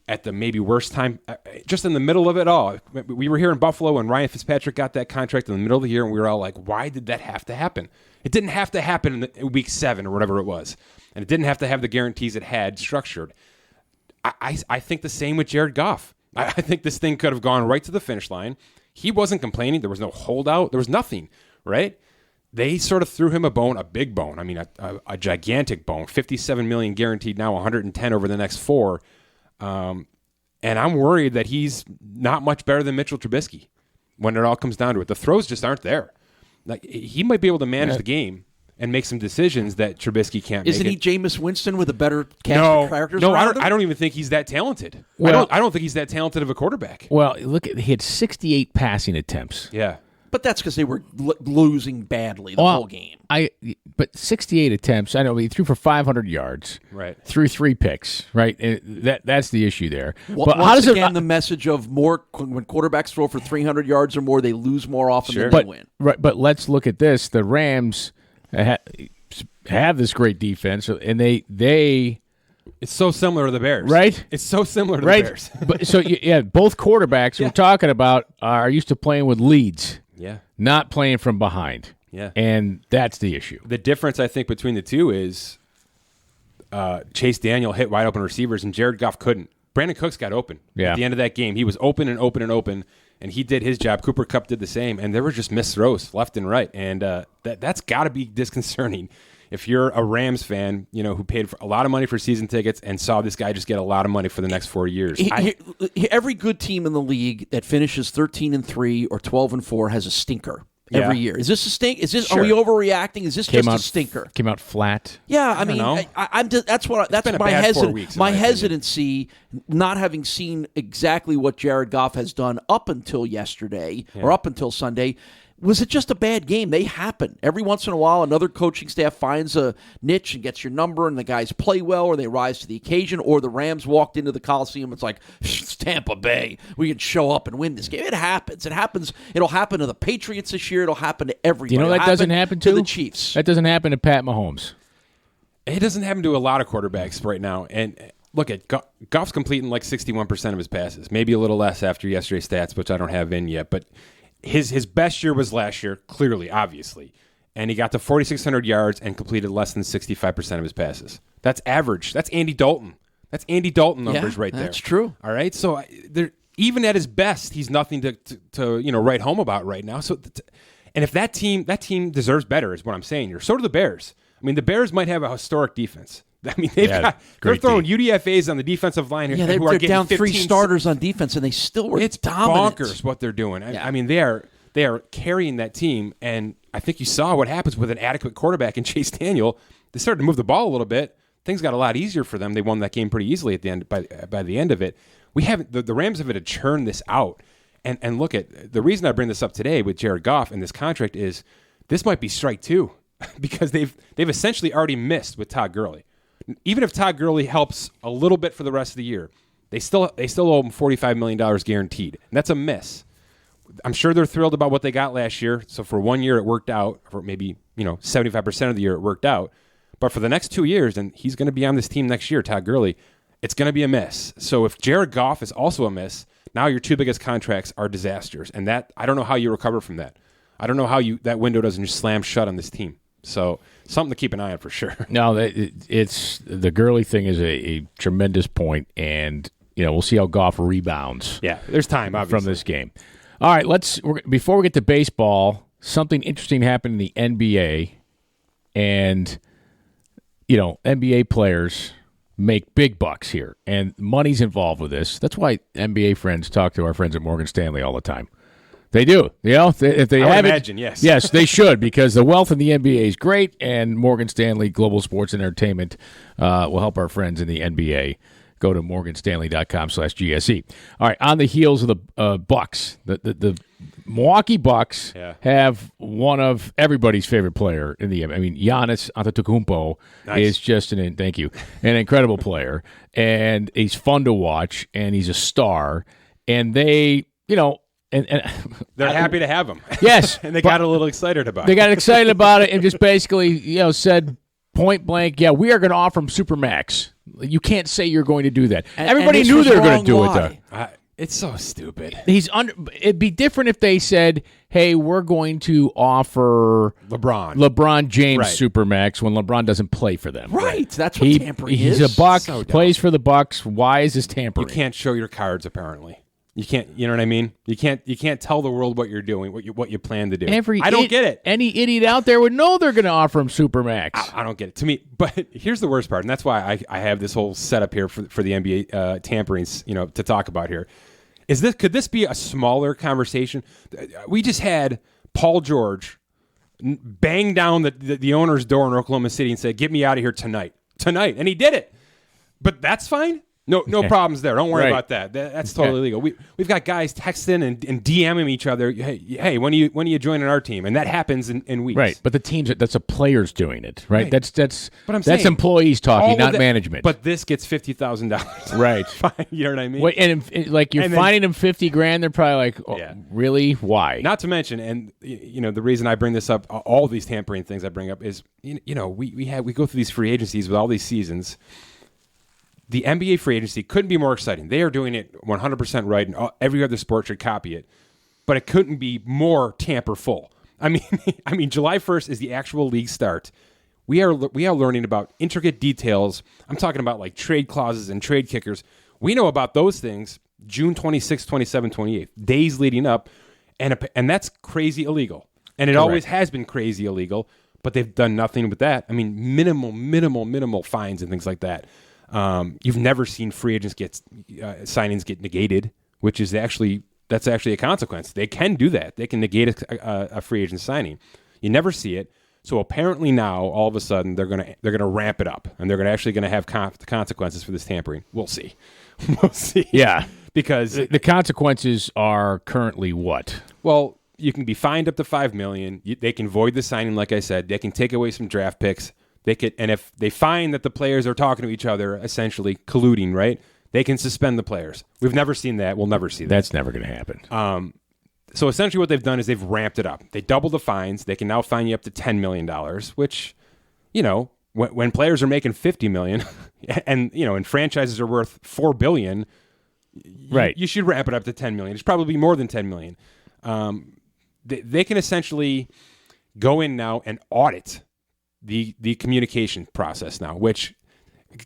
S4: at the maybe worst time, just in the middle of it all. We were here in Buffalo when Ryan Fitzpatrick got that contract in the middle of the year, and we were all like, why did that have to happen? It didn't have to happen in week 7 or whatever it was, and it didn't have to have the guarantees it had structured. I think the same with Jared Goff. I think this thing could have gone right to the finish line. He wasn't complaining. There was no holdout. There was nothing, right? They sort of threw him a bone, a big bone. I mean, a gigantic bone. $57 million guaranteed now, $110 over the next 4. And I'm worried that he's not much better than Mitchell Trubisky when it all comes down to it. The throws just aren't there. Like, he might be able to manage the game and make some decisions that Trubisky can't make.
S3: Isn't he Jameis Winston with a better cast of characters?
S4: No,
S3: around him?
S4: I don't even think he's that talented.
S2: Well,
S4: I don't think he's that talented of a quarterback.
S2: Well, look, he had 68 passing attempts.
S4: Yeah.
S3: But that's because they were losing badly the whole game.
S2: But 68 attempts. I know he threw for 500 yards.
S4: Right.
S2: Threw 3 picks. Right. And that's the issue there. But
S3: Once again, the message of more when quarterbacks throw for 300 yards or more, they lose more often than they win.
S2: Right. But let's look at this. The Rams have this great defense, and they.
S4: It's so similar to the Bears.
S2: Right?
S4: It's so similar to the Bears.
S2: But so both quarterbacks we're talking about are used to playing with leads.
S4: Yeah.
S2: Not playing from behind.
S4: Yeah.
S2: And that's the issue.
S4: The difference, I think, between the two is Chase Daniel hit wide open receivers and Jared Goff couldn't. Brandon Cooks got open at the end of that game. He was open and open and open, and he did his job. Cooper Kupp did the same, and there were just missed throws left and right. And that's got to be disconcerting if you're a Rams fan, who paid a lot of money for season tickets and saw this guy just get a lot of money for the next 4 years.
S3: Every good team in the league that finishes 13-3 or 12-4 has a stinker every year. Is this a stink? Are we overreacting? Is this just a stinker?
S2: Came out flat.
S3: Yeah, I mean, that's my hesitancy, not having seen exactly what Jared Goff has done up until yesterday or up until Sunday. Was it just a bad game? They happen. Every once in a while, another coaching staff finds a niche and gets your number, and the guys play well, or they rise to the occasion, or the Rams walked into the Coliseum. It's like, it's Tampa Bay. We can show up and win this game. It happens. It happens. It'll happen to the Patriots this year. It'll happen to everybody.
S2: That doesn't happen
S3: to the Chiefs.
S2: That doesn't happen to Pat Mahomes.
S4: It doesn't happen to a lot of quarterbacks right now. And look at Goff's completing like 61% of his passes, maybe a little less after yesterday's stats, which I don't have in yet, but his best year was last year, clearly, obviously. And he got to 4,600 yards and completed less than 65% of his passes. That's average. That's Andy Dalton. That's Andy Dalton numbers right there.
S3: That's true.
S4: All right? So even at his best, he's nothing to write home about right now. So, and if that team deserves better is what I'm saying here. So do the Bears. I mean, the Bears might have a historic defense. I mean, they're throwing UDFAs on the defensive line.
S3: Yeah, they're down 3 starters on defense, and they still were dominant.
S4: Bonkers what they're doing. I mean, they are carrying that team, and I think you saw what happens with an adequate quarterback in Chase Daniel. They started to move the ball a little bit. Things got a lot easier for them. They won that game pretty easily at the end. By the end of it, the Rams have had to churn this out. And look at the reason I bring this up today with Jared Goff and this contract is this might be strike 2 because they've essentially already missed with Todd Gurley. Even if Todd Gurley helps a little bit for the rest of the year, they still owe him $45 million guaranteed. And that's a miss. I'm sure they're thrilled about what they got last year. So for 1 year it worked out. For maybe 75% of the year it worked out. But for the next 2 years, and he's going to be on this team next year, Todd Gurley, it's going to be a miss. So if Jared Goff is also a miss, now your 2 biggest contracts are disasters. And that I don't know how you recover from that. I don't know how that window doesn't just slam shut on this team. So something to keep an eye on for sure.
S2: No, it's the Gurley thing is a tremendous point, and we'll see how Goff rebounds.
S4: Yeah, there's time obviously
S2: from this game. All right, before we get to baseball, something interesting happened in the NBA, and NBA players make big bucks here, and money's involved with this. That's why NBA friends talk to our friends at Morgan Stanley all the time. They do. If they
S4: I
S2: have
S4: would imagine, yes.
S2: Yes, they should, because the wealth in the NBA is great, and Morgan Stanley Global Sports and Entertainment will help our friends in the NBA go to morganstanley.com/GSE. All right, on the heels of the Bucks, the Milwaukee Bucks have one of everybody's favorite player in the. I mean, Giannis Antetokounmpo is just an incredible player, and he's fun to watch, and he's a star, and they, and
S4: they're happy to have him.
S2: Yes,
S4: and they got a little excited about it.
S2: They got excited about it and just basically, said point blank, yeah, we are going to offer him Supermax. You can't say you're going to do that. Everybody knew they were going to do it, though.
S4: It's so stupid.
S2: It'd be different if they said, hey, we're going to offer LeBron James Supermax when LeBron doesn't play for them.
S3: Right. That's what tampering is.
S2: He's a Buck, plays for the Bucks. Why is this tampering?
S4: You can't show your cards, apparently. You can't, you know what I mean? You can't tell the world what you're doing, what you plan to do. I don't get it.
S2: Any idiot out there would know they're going to offer him Supermax.
S4: I don't get it. To me, but here's the worst part, and that's why I have this whole setup here for the NBA tamperings, to talk about here. Could this be a smaller conversation? We just had Paul George bang down the owner's door in Oklahoma City and say, "Get me out of here tonight," and he did it. But that's fine. No problems there. Don't worry about that. That's totally legal. We've got guys texting and DMing each other. Hey, when are you joining our team? And that happens in weeks.
S2: Right, but the teams that's a players doing it. Right. That's
S4: but that's
S2: employees talking, not management.
S4: But this gets $50,000.
S2: Right.
S4: You know what I mean?
S2: Wait, and you're finding them $50,000, they're probably like, really? Why?
S4: Not to mention, and the reason I bring this up, all these tampering things I bring up is we go through these free agencies with all these seasons. The NBA free agency couldn't be more exciting. They are doing it 100% right, and every other sport should copy it. But it couldn't be more tamper-full. I mean, July 1st is the actual league start. We are learning about intricate details. I'm talking about like trade clauses and trade kickers. We know about those things June 26th, 27th, 28th, days leading up, and that's crazy illegal. And it always has been crazy illegal, but they've done nothing with that. I mean, minimal fines and things like that. You've never seen free agents signings get negated, which is that's actually a consequence. They can do that. They can negate a free agent signing. You never see it. So apparently now, all of a sudden, they're gonna ramp it up, and they're actually gonna have consequences for this tampering. We'll see. We'll see.
S2: Yeah,
S4: because
S2: the consequences are currently what?
S4: Well, you can be fined up to $5 million. They can void the signing, like I said. They can take away some draft picks. And if they find that the players are talking to each other, essentially colluding, right? They can suspend the players. We've never seen that. We'll never see that.
S2: That's never going to happen.
S4: So essentially what they've done is they've ramped it up. They doubled the fines. They can now fine you up to $10 million, which, when players are making $50 million and franchises are worth $4 billion,
S2: right?
S4: You should ramp it up to $10 million. It's probably more than $10 million. They can essentially go in now and audit the communication process now, which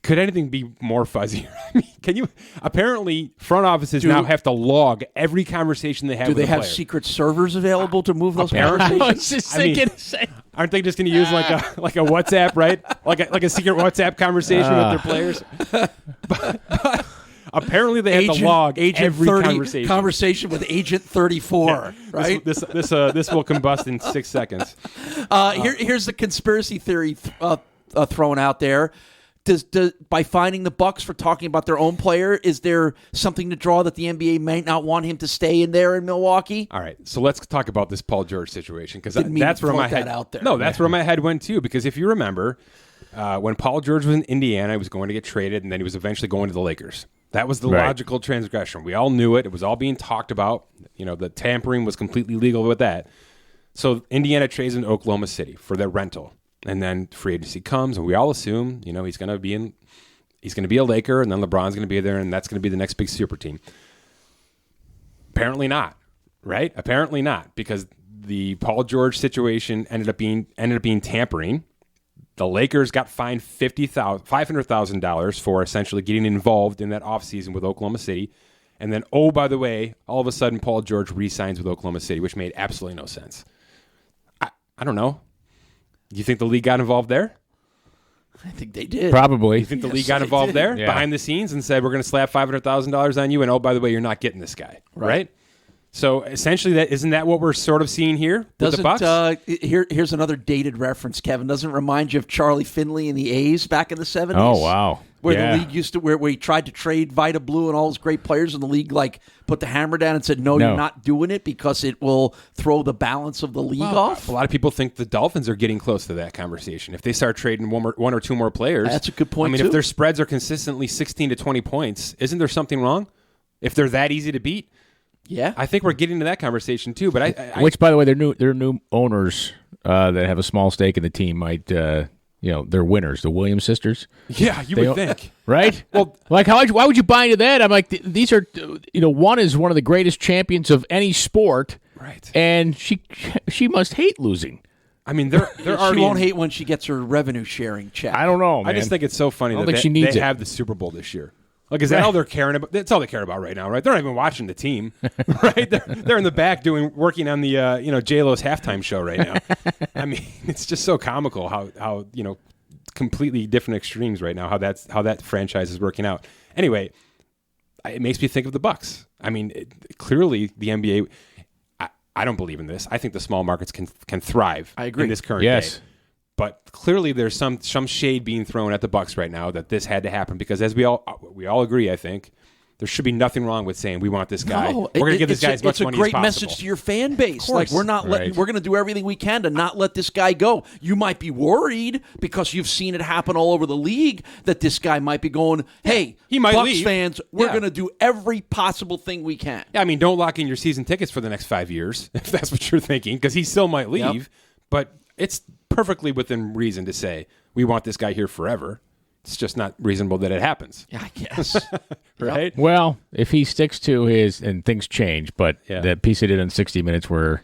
S4: could anything be more fuzzy? I mean, apparently front offices now have to log every conversation they have with the player.
S3: Do they have secret servers available to move those conversations?
S4: Aren't they just going to use like a WhatsApp, right? Like a secret WhatsApp conversation with their players? But apparently they have to log every
S3: conversation with Agent 34, right?
S4: This will combust in 6 seconds.
S3: Here's the conspiracy theory thrown out there. Does by fining the Bucks for talking about their own player, is there something to draw that the NBA might not want him to stay in there in Milwaukee?
S4: All right, so let's talk about this Paul George situation, because that's where my head
S3: out there.
S4: No, that's where my head went too. Because if you remember, when Paul George was in Indiana, he was going to get traded, and then he was eventually going to the Lakers. That was the logical transgression. We all knew it. It was all being talked about. The tampering was completely legal with that. So Indiana trades in Oklahoma City for their rental. And then free agency comes, and we all assume, he's going to be a Laker, and then LeBron's going to be there, and that's going to be the next big super team. Apparently not, right? Apparently not, because the Paul George situation ended up being tampering. The Lakers got fined $500,000 for essentially getting involved in that offseason with Oklahoma City. And then, by the way, all of a sudden Paul George re-signs with Oklahoma City, which made absolutely no sense. I don't know. Do you think the league got involved there?
S3: I think they did.
S2: Probably.
S4: You think the league got involved there behind the scenes and said, we're going to slap $500,000 on you, and by the way, you're not getting this guy, right? So essentially, isn't that what we're sort of seeing here with the Bucks?
S3: Here's another dated reference, Kevin. Doesn't it remind you of Charlie Finley and the A's back in the 70s?
S2: Oh, wow.
S3: Where the league used to, where he tried to trade Vita Blue and all his great players, and the league put the hammer down and said, no, you're not doing it because it will throw the balance of the league off.
S4: A lot of people think the Dolphins are getting close to that conversation. If they start trading one or two more players,
S3: that's a good point.
S4: If their spreads are consistently 16 to 20 points, isn't there something wrong? If they're that easy to beat, I think we're getting to that conversation too. But
S2: which, by the way, their new owners that have a small stake in the team might. They're winners, the Williams sisters.
S4: Yeah, you would think.
S2: Right? Well, why would you buy into that? I'm like, these are, one is one of the greatest champions of any sport.
S4: Right.
S2: And she must hate losing.
S4: I mean, they're already.
S3: She won't hate when she gets her revenue sharing check.
S2: I don't know, man.
S4: I just think it's so funny that they have the Super Bowl this year. Like, is that all they're caring about? That's all they care about right now, right? They're not even watching the team, right? They're in the back working on the J-Lo's halftime show right now. I mean, it's just so comical how completely different extremes right now. How that franchise is working out. Anyway, it makes me think of the Bucks. I mean, clearly the NBA. I don't believe in this. I think the small markets can thrive.
S3: I agree.
S4: In this current day. But clearly, there's some shade being thrown at the Bucks right now that this had to happen because, as we all agree, I think there should be nothing wrong with saying we want this guy.
S3: No,
S4: we're going to give this guy as much money as possible.
S3: It's a great message to your fan base. Like we're not we're going to do everything we can to not let this guy go. You might be worried because you've seen it happen all over the league that this guy might be going, "Hey,
S4: he might
S3: Bucks
S4: leave.
S3: fans, we're going to do every possible thing we can."
S4: Yeah, I mean, don't lock in your season tickets for the next 5 years if that's what you're thinking, because he still might leave.
S3: Yep.
S4: But it's perfectly within reason to say we want this guy here forever. It's just not reasonable that it happens.
S3: Yeah, I guess.
S4: Right?
S2: Well, if he sticks to and things change, but that piece he did in 60 Minutes where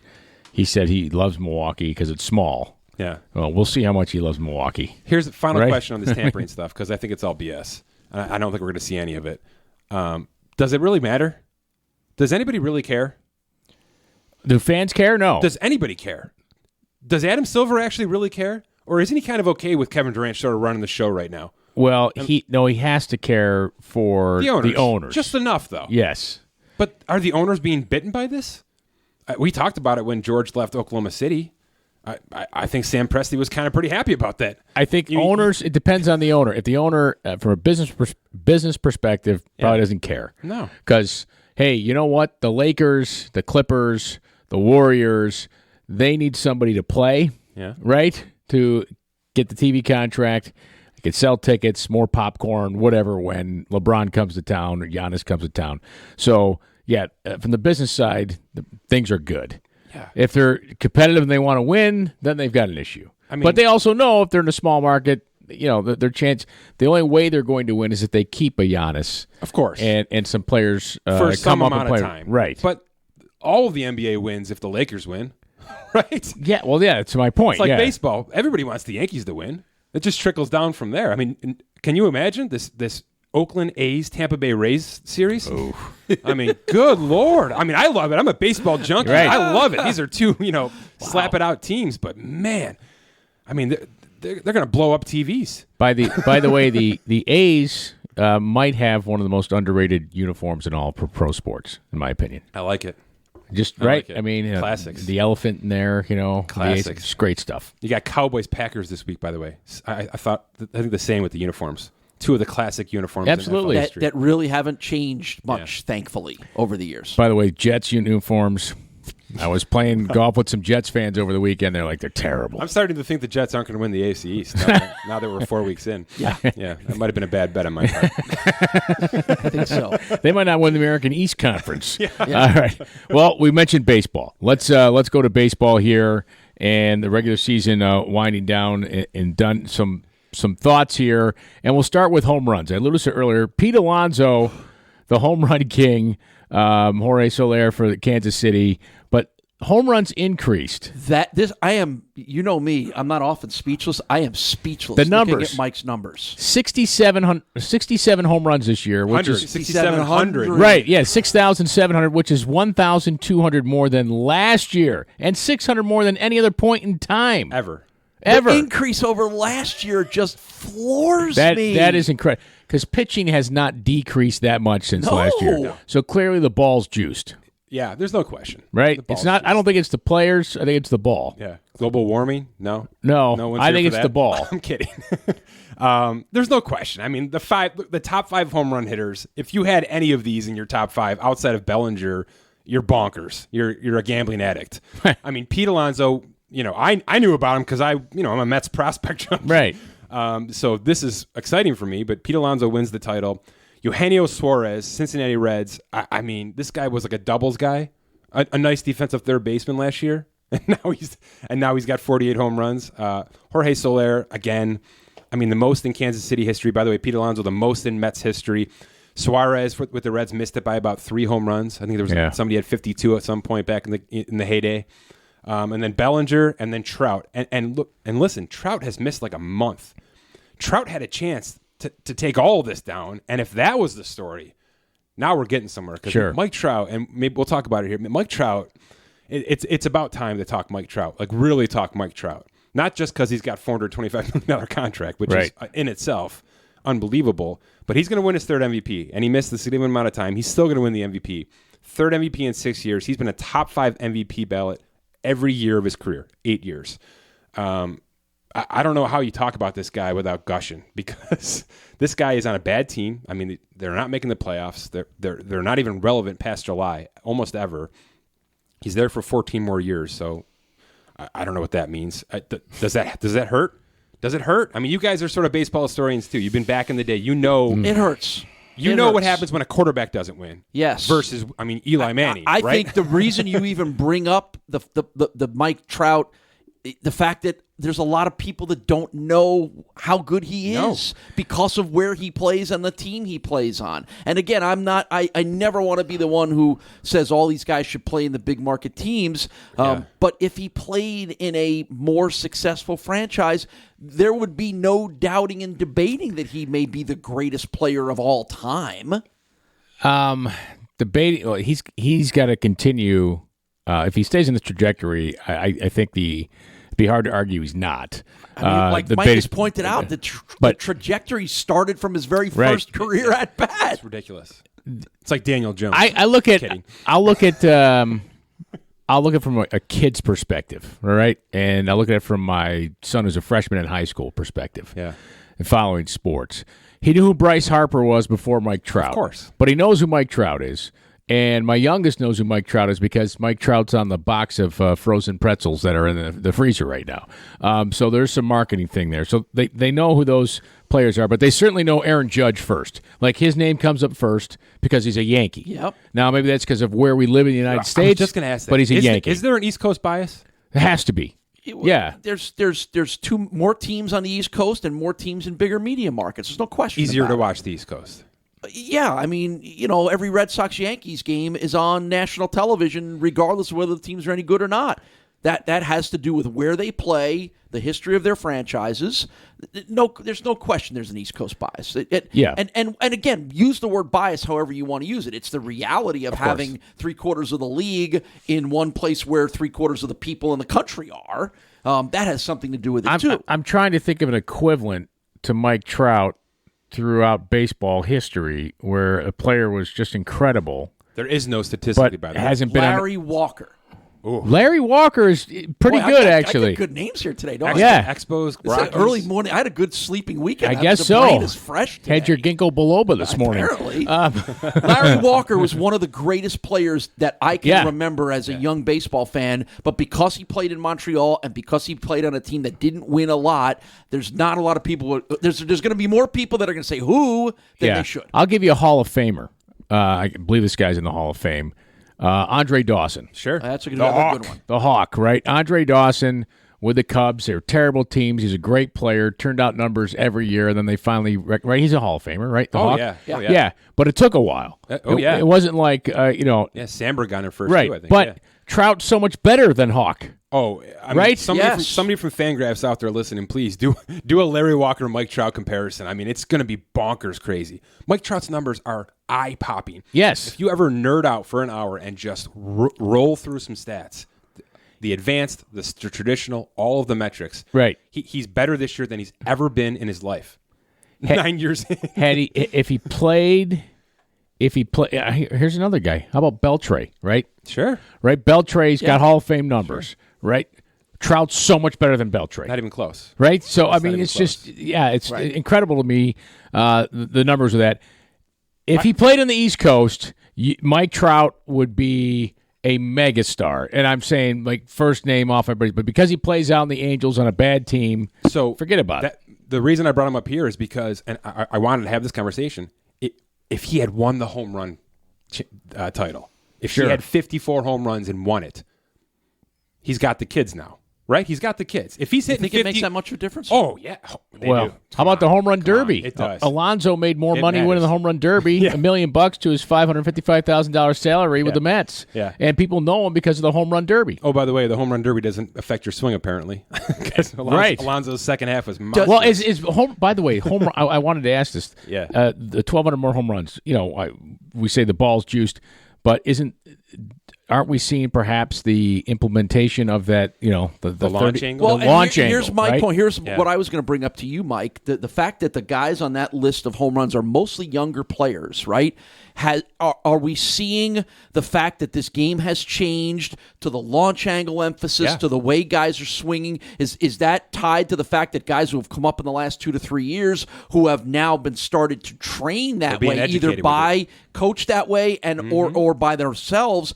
S2: he said he loves Milwaukee because it's small.
S4: Yeah.
S2: Well, we'll see how much he loves Milwaukee.
S4: Here's the final question on this tampering stuff, because I think it's all BS. I don't think we're going to see any of it. Does it really matter? Does anybody really care?
S2: Do fans care? No.
S4: Does anybody care? Does Adam Silver actually really care? Or isn't he kind of okay with Kevin Durant sort of running the show right now?
S2: Well, he has to care for the owners.
S4: Just enough, though.
S2: Yes.
S4: But are the owners being bitten by this? We talked about it when George left Oklahoma City. I think Sam Presti was kind of pretty happy about that.
S2: I think owners, it depends on the owner. If the owner, from a business perspective, probably doesn't care.
S4: No.
S2: Because, hey, you know what? The Lakers, the Clippers, the Warriors, they need somebody to play, right? To get the TV contract, they can sell tickets, more popcorn, whatever, when LeBron comes to town or Giannis comes to town. So, from the business side, things are good. Yeah. If they're competitive and they want to win, then they've got an issue. But they also know if they're in a small market, their chance. The only way they're going to win is if they keep a Giannis,
S4: of course,
S2: and some players
S4: for some amount of time,
S2: right?
S4: But all of the NBA wins if the Lakers win, right?
S2: Yeah, well, that's my point.
S4: It's like baseball. Everybody wants the Yankees to win. It just trickles down from there. I mean, can you imagine this Oakland A's Tampa Bay Rays series?
S2: Oh.
S4: I mean, good Lord. I mean, I love it. I'm a baseball junkie.
S2: Right.
S4: I love it. These are two, slap it out teams. But man, I mean, they're going to blow up TVs.
S2: By the way, the A's might have one of the most underrated uniforms in all pro sports, in my opinion.
S4: I like it.
S2: Just right.
S4: Like it.
S2: I mean,
S4: classics.
S2: The elephant in there,
S4: Classics.
S2: It's great stuff.
S4: You got Cowboys Packers this week, by the way. I think the same with the uniforms. Two of the classic uniforms.
S2: Absolutely.
S4: In NFL history.
S3: That really haven't changed much, thankfully, over the years.
S2: By the way, Jets uniforms. I was playing golf with some Jets fans over the weekend. They're terrible.
S4: I'm starting to think the Jets aren't going to win the AFC East now that we're 4 weeks in.
S3: Yeah.
S4: That might have been a bad bet on my part.
S3: I think so.
S2: They might not win the American East Conference. All right. Well, we mentioned baseball. Let's go to baseball here, and the regular season winding down, and done some thoughts here, and we'll start with home runs. I alluded to earlier, Pete Alonso, the home run king, Jorge Soler for Kansas City, but home runs increased.
S3: I am, me, I'm not often speechless. I am speechless.
S2: The numbers.
S3: Looking at Mike's numbers.
S2: 67 home runs this year, which is
S4: 6,700.
S2: Right, 6,700, which is 1,200 more than last year, and 600 more than any other point in time
S4: Ever.
S3: The increase over last year just floors me.
S2: That is incredible, because pitching has not decreased that much since last year. So clearly the ball's juiced.
S4: Yeah, there's no question.
S2: Right? It's not. I don't think it's the players. I think it's the ball.
S4: Yeah. Global warming? No.
S2: No, I think it's the ball.
S4: I'm kidding. There's no question. I mean, the top 5 home run hitters, if you had any of these in your top 5 outside of Bellinger, you're bonkers. You're a gambling addict. I mean, Pete Alonso, I knew about him because I'm a Mets prospect.
S2: Right.
S4: So this is exciting for me, but Pete Alonso wins the title. Eugenio Suarez, Cincinnati Reds. I mean, this guy was like a doubles guy, a nice defensive third baseman last year, and now he's got 48 home runs. Jorge Soler again. I mean, the most in Kansas City history. By the way, Pete Alonso, the most in Mets history. Suarez with the Reds missed it by about 3 home runs. I think there was somebody had 52 at some point back in the heyday. And then Bellinger, and then Trout. And listen, Trout has missed like a month. Trout had a chance to take all of this down, and if that was the story, now we're getting somewhere. Because Mike Trout, and maybe we'll talk about it here. Mike Trout, it's about time to talk Mike Trout, like really talk Mike Trout. Not just because he's got $425 million contract, which is in itself unbelievable, but he's going to win his 3rd MVP, and he missed a significant amount of time. He's still going to win the MVP. 3rd MVP in 6 years. He's been a top 5 MVP ballot every year of his career, 8 years. I don't know how you talk about this guy without gushing, because this guy is on a bad team. I mean, they're not making the playoffs. They're not even relevant past July, almost ever. He's there for 14 more years, so I don't know what that means. Does that hurt? Does it hurt? I mean, you guys are sort of baseball historians too. You've been back in the day. You know
S3: it hurts.
S4: You know what happens when a quarterback doesn't win.
S3: Yes.
S4: Versus, Eli Manning.
S3: I
S4: right?
S3: think the reason you even bring up the Mike Trout, the fact that there's a lot of people that don't know how good he is because of where he plays and the team he plays on. And again, I never want to be the one who says all these guys should play in the big market teams. But if he played in a more successful franchise, there would be no doubting and debating that he may be the greatest player of all time.
S2: Debating, well, he's got to continue. If he stays in this trajectory, I think it'd be hard to argue he's not.
S3: Like Mike has pointed out, the trajectory started from his very first career at bat.
S4: It's ridiculous. It's like Daniel Jones.
S2: I'll look at from a kid's perspective, all right, and I look at it from my son who's a freshman in high school perspective.
S4: Yeah,
S2: and following sports, he knew who Bryce Harper was before Mike Trout,
S4: of course,
S2: but he knows who Mike Trout is. And my youngest knows who Mike Trout is because Mike Trout's on the box of frozen pretzels that are in the freezer right now. So there's some marketing thing there. So they know who those players are, but they certainly know Aaron Judge first. Like his name comes up first because he's a Yankee.
S3: Yep.
S2: Now maybe that's because of where we live in the United States.
S4: I was just going to ask that.
S2: But he's a Yankee.
S4: Is there an East Coast bias?
S2: It has to be. Yeah.
S3: There's 2 more teams on the East Coast and more teams in bigger media markets. There's no question.
S4: Easier to watch the East Coast.
S3: Yeah, I mean, every Red Sox-Yankees game is on national television regardless of whether the teams are any good or not. That has to do with where they play, the history of their franchises. There's no question there's an East Coast bias. And again, use the word bias however you want to use it. It's the reality of having 3/4 of the league in one place where 3/4 of the people in the country are. That has something to do with it, too.
S2: I'm trying to think of an equivalent to Mike Trout throughout baseball history where a player was just incredible.
S4: There is no statistically, by the way.
S2: Hasn't been
S3: Larry Walker.
S2: Ooh. Larry Walker is pretty good, actually.
S3: I get good names here today, don't I?
S2: Yeah.
S4: Expos,
S3: it's early morning. I had a good sleeping weekend.
S2: I guess so.
S3: The brain is fresh today.
S2: Had your ginkgo biloba this morning.
S3: Apparently. Larry Walker was one of the greatest players that I can remember as a young baseball fan, but because he played in Montreal and because he played on a team that didn't win a lot, there's not a lot of people. There's going to be more people that are going to say who than they should.
S2: I'll give you a Hall of Famer. I believe this guy's in the Hall of Fame. Andre Dawson.
S4: Sure.
S3: That's a good one.
S2: The Hawk, right? Andre Dawson with the Cubs. They were terrible teams. He's a great player. Turned out numbers every year. And then they finally, right? He's a Hall of Famer, right? The Hawk?
S4: Yeah.
S2: But it took a while. It wasn't like,
S4: Yeah, Sandberg got it first,
S2: right.
S4: too, I think.
S2: But Trout's so much better than Hawk.
S4: Oh,
S2: right?
S4: Somebody from Fangraphs out there listening, please do a Larry Walker Mike Trout comparison. I mean, it's going to be bonkers crazy. Mike Trout's numbers are eye-popping.
S2: Yes.
S4: If you ever nerd out for an hour and just roll through some stats, the advanced, the traditional, all of the metrics,
S2: right?
S4: He's better this year than he's ever been in his life. 9 years in.
S2: If he played if he play, here's another guy. How about Beltre? Right,
S4: Sure.
S2: right. Beltre's got Hall of Fame numbers. Right. Trout's so much better than Beltre.
S4: Not even close.
S2: Right. So
S4: That's
S2: I mean,
S4: not
S2: it's
S4: even
S2: just it's incredible to me the numbers of that. If he played on the East Coast, Mike Trout would be a megastar, and I'm saying like first name off everybody, but because he plays out in the Angels on a bad team,
S4: So
S2: forget about it.
S4: The reason I brought him up here is because, and I wanted to have this conversation. If he had won the home run title, if he had 54 home runs and won it, he's got the kids now, right? He's got the kids. If he's hitting
S3: think
S4: 50,
S3: it makes that much of a difference?
S4: Oh yeah.
S2: Well, how about the home run derby?
S4: It does.
S2: Alonso made more
S4: It
S2: money winning
S4: matters.
S2: the home run derby, $1 million to his $555,000 salary with the Mets.
S3: Yeah.
S2: And people know him because of the home run derby.
S4: Oh, by the way, the home run derby doesn't affect your swing apparently.
S2: Right.
S4: Alonso's second half was monstrous.
S2: Well, is home? By the way, home. I wanted to ask this.
S4: Yeah.
S2: The 1,200 more home runs. We say the ball's juiced, but aren't we seeing perhaps the implementation of that? The
S4: launch
S2: 30,
S4: angle?
S3: Well,
S2: the launch
S3: here's
S2: angle.
S3: my
S2: right?
S3: point. Here's what I was going to bring up to you, Mike. The fact that the guys on that list of home runs are mostly younger players, right? Are we seeing the fact that this game has changed to the launch angle emphasis, to the way guys are swinging? Is that tied to the fact that guys who have come up in the last 2 to 3 years who have now been started to train that
S4: being
S3: way, either
S4: educated with
S3: by coach that way and or by themselves?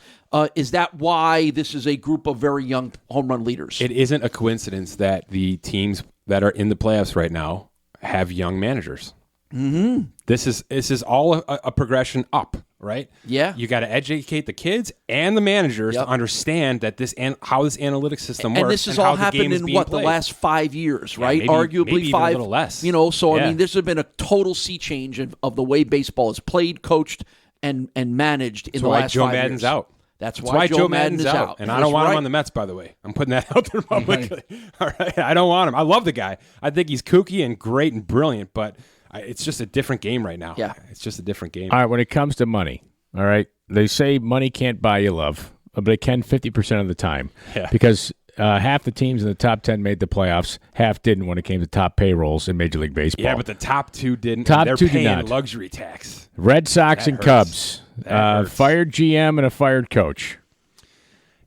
S3: Is that why this is a group of very young home run leaders?
S4: It isn't a coincidence that the teams that are in the playoffs right now have young managers. Mm-hmm. This is all a progression up, right?
S3: Yeah.
S4: You got to educate the kids and the managers to understand that how this analytics system works.
S3: And this has
S4: how
S3: all
S4: the
S3: happened
S4: game is
S3: in
S4: being
S3: the
S4: played.
S3: last 5 years, right?
S4: maybe
S3: Arguably
S4: even a
S3: 5.
S4: little less.
S3: So
S4: Yeah.
S3: I mean, this has been a total sea change of the way baseball is played, coached, and managed in
S4: That's
S3: the
S4: why
S3: last
S4: Joe
S3: 5
S4: Madden's
S3: years.
S4: out.
S3: That's
S4: That's
S3: why Joe Madden's out.
S4: And I don't want him on the Mets, by the way. I'm putting that out there publicly. All right. I don't want him. I love the guy. I think he's kooky and great and brilliant, but it's just a different game right now.
S3: Yeah.
S4: It's just a different game.
S2: All right, when it comes to money, all right, they say money can't buy you love, but it can 50% of the time.
S4: Yeah.
S2: Because half the teams in the top 10 made the playoffs, half didn't when it came to top payrolls in Major League Baseball.
S4: Yeah, but the top two didn't.
S2: Top
S4: They're
S2: two did
S4: paying
S2: not.
S4: luxury tax.
S2: Red Sox
S4: That
S2: and
S4: hurts.
S2: Cubs,
S4: That hurts.
S2: fired GM and a fired coach.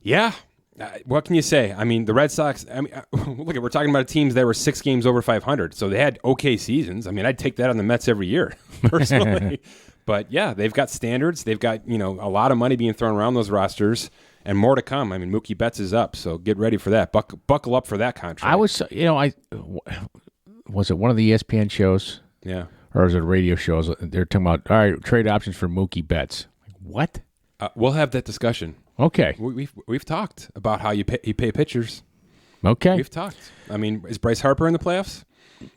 S4: Yeah. What can you say? I mean, the Red Sox, look, we're talking about teams that were 6 games over 500, so they had okay seasons. I mean, I'd take that on the Mets every year, personally. But, yeah, they've got standards. They've got, a lot of money being thrown around those rosters and more to come. I mean, Mookie Betts is up, so get ready for that. Buckle up for that contract.
S2: I was, was it one of the ESPN shows?
S4: Yeah.
S2: Or was it a radio show? They're talking about, all right, trade options for Mookie Betts. What?
S4: We'll have that discussion.
S2: Okay.
S4: We've talked about how you pay pitchers.
S2: Okay.
S4: We've talked. I mean, is Bryce Harper in the playoffs?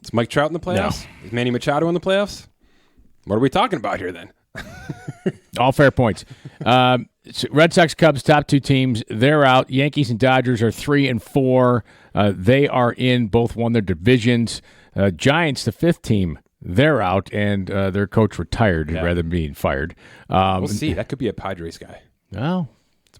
S4: Is Mike Trout in the playoffs?
S2: No.
S4: Is Manny Machado in the playoffs? What are we talking about here then?
S2: All fair points. Red Sox, Cubs, top 2 teams, they're out. Yankees and Dodgers are 3 and 4. They are in. Both won their divisions. Giants, the 5th team, they're out, and their coach retired rather than being fired.
S4: We'll see. That could be a Padres guy.
S2: Well,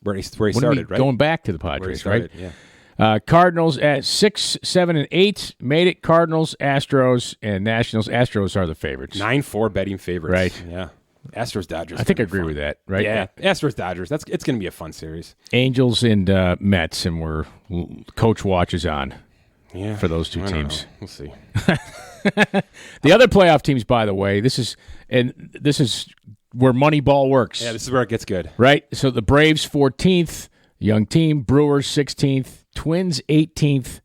S4: Where he
S2: wouldn't
S4: started,
S2: be
S4: right?
S2: going back to the
S4: Where he
S2: Padres,
S4: started,
S2: right?
S4: yeah.
S2: Cardinals at 6, 7, and 8 made it. Cardinals, Astros, and Nationals. Astros are the favorites.
S4: 9-4 betting favorites.
S2: Right.
S4: Yeah. Astros Dodgers.
S2: I think I agree with that. Right?
S4: Yeah. Astros Dodgers. It's going to be a fun series.
S2: Angels and Mets, and coach watches on.
S4: Yeah.
S2: For those two
S4: I don't
S2: teams.
S4: know. We'll see.
S2: The other playoff teams, by the way, this is where Moneyball works.
S4: Yeah, this is where it gets good.
S2: Right? So the Braves 14th, young team, Brewers 16th, Twins 18th,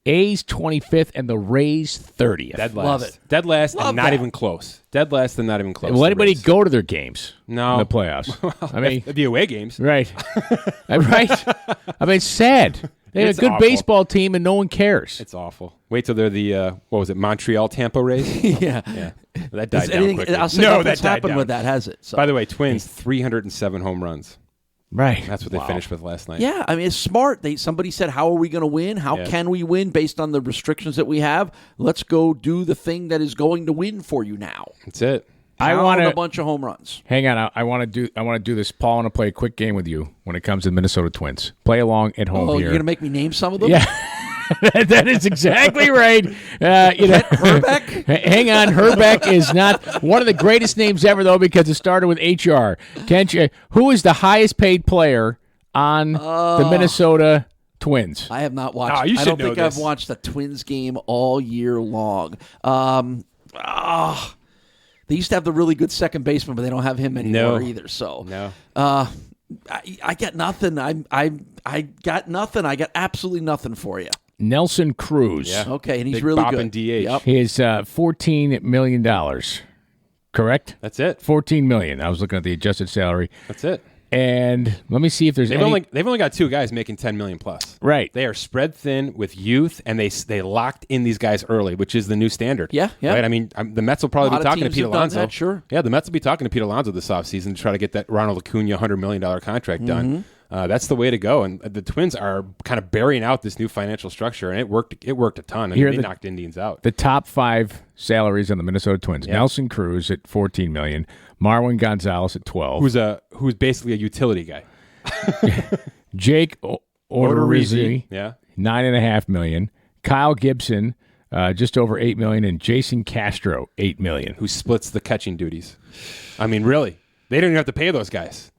S2: A's 25th, and the Rays 30th.
S4: Dead last.
S3: Love it.
S4: Dead last
S3: Love
S4: and not
S3: that.
S4: even close. Dead last and not even close.
S2: Will
S4: the
S2: anybody
S4: Rays.
S2: go to their games?
S4: No.
S2: In the playoffs. I mean,
S4: It'd be away games.
S2: right. Right? I mean, it's sad. They have
S4: It's
S2: a good
S4: awful.
S2: baseball team and no one cares.
S4: It's awful. Wait till they're the, Montreal Tampa Rays?
S3: yeah.
S4: Yeah. That died
S3: Is
S4: down
S3: anything,
S4: quickly.
S3: I'll say
S4: No,
S3: nothing's
S4: that died
S3: happened
S4: down.
S3: with that, has it? So.
S4: By the way, Twins, 307 home runs.
S2: Right.
S4: That's what they finished with last night.
S3: Yeah, I mean, it's smart. Somebody said, how are we going to win? How can we win based on the restrictions that we have? Let's go do the thing that is going to win for you now.
S4: That's it.
S2: I
S3: Pound
S2: want
S3: a
S2: to
S3: bunch of home runs.
S2: hang on. I want to do this. Paul, I want to play a quick game with you when it comes to the Minnesota Twins. Play along at home
S3: Oh,
S2: here.
S3: you're going to make me name some of them?
S2: Yeah. That is exactly right.
S3: Herbeck?
S2: Hang on. Herbeck is not one of the greatest names ever, though, because it started with HR. Who is the highest paid player on the Minnesota Twins?
S3: I have not watched.
S4: Oh, you should
S3: I don't
S4: know
S3: think
S4: this.
S3: I've watched a Twins game all year long. They used to have the really good second baseman, but they don't have him anymore either. So
S4: No.
S3: I got nothing. I got nothing. I got absolutely nothing for you.
S2: Nelson Cruz.
S4: Yeah.
S3: Okay, and he's
S4: Big
S3: really
S4: Bop
S3: good.
S4: and DH.
S3: Yep.
S2: He is $14 million. Correct?
S4: That's it.
S2: $14 million. I was looking at the adjusted salary.
S4: That's it.
S2: And let me see if there's
S4: They've only got 2 guys making $10 million plus.
S2: Right.
S4: They are spread thin with youth, and they locked in these guys early, which is the new standard.
S3: Yeah.
S4: Right. I mean, the Mets will probably
S3: A lot
S4: be
S3: of
S4: talking to
S3: teams
S4: Pete
S3: have done
S4: Alonso.
S3: that, sure.
S4: Yeah, the Mets will be talking to Pete Alonso this offseason to try to get that Ronald Acuna $100 million contract
S3: Mm-hmm.
S4: done. That's the way to go. And the Twins are kind of burying out this new financial structure, and it worked a ton. I mean, they knocked Indians out.
S2: The top 5 salaries on the Minnesota Twins. Nelson Cruz at $14 million. Marwin Gonzalez at $12.
S4: Who's basically a utility guy.
S2: Jake Odorizzi,
S4: Yeah.
S2: $9.5 million. Kyle Gibson, just over $8 million, and Jason Castro, $8 million.
S4: Who splits the catching duties. I mean, really. They don't even have to pay those guys.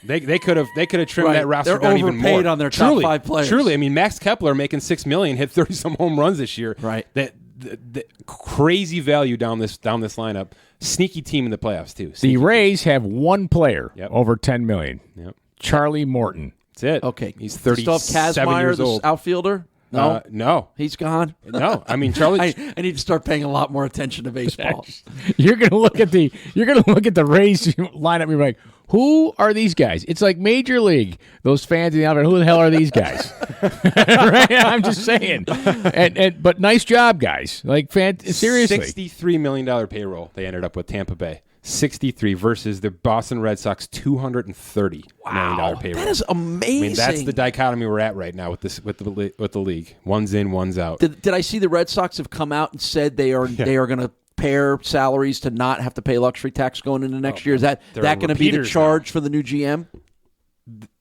S4: They could have trimmed
S3: Right.
S4: that roster
S3: They're
S4: down even more.
S3: overpaid on their top 5 players.
S4: Truly, I mean, Max Kepler making $6 million, hit 30-some home runs this year.
S3: Right.
S4: The crazy value down this lineup. Sneaky team in the playoffs too.
S2: The
S4: Sneaky
S2: Rays have one player over $10 million.
S4: Yep.
S2: Charlie Morton.
S4: That's it.
S3: Okay.
S4: He's
S3: Do you still have
S4: 37
S3: Kazmaier,
S4: years
S3: the
S4: old.
S3: outfielder? No.
S4: No.
S3: He's gone.
S4: No. I mean, Charlie.
S3: I need to start paying a lot more attention to baseball.
S2: You're gonna look at the Rays lineup. And you're like, who are these guys? It's like Major League. Those fans in the outfield. Who the hell are these guys? Right? I'm just saying. But nice job, guys. Like, seriously.
S4: $63 million payroll they ended up with Tampa Bay. 63 versus the Boston Red Sox $230 million payroll.
S3: That is amazing.
S4: I mean, that's the dichotomy we're at right now with the league. One's in, one's out.
S3: Did I see the Red Sox have come out and said they are going to pair salaries to not have to pay luxury tax going into next year? Is that going to be the charge for the new GM?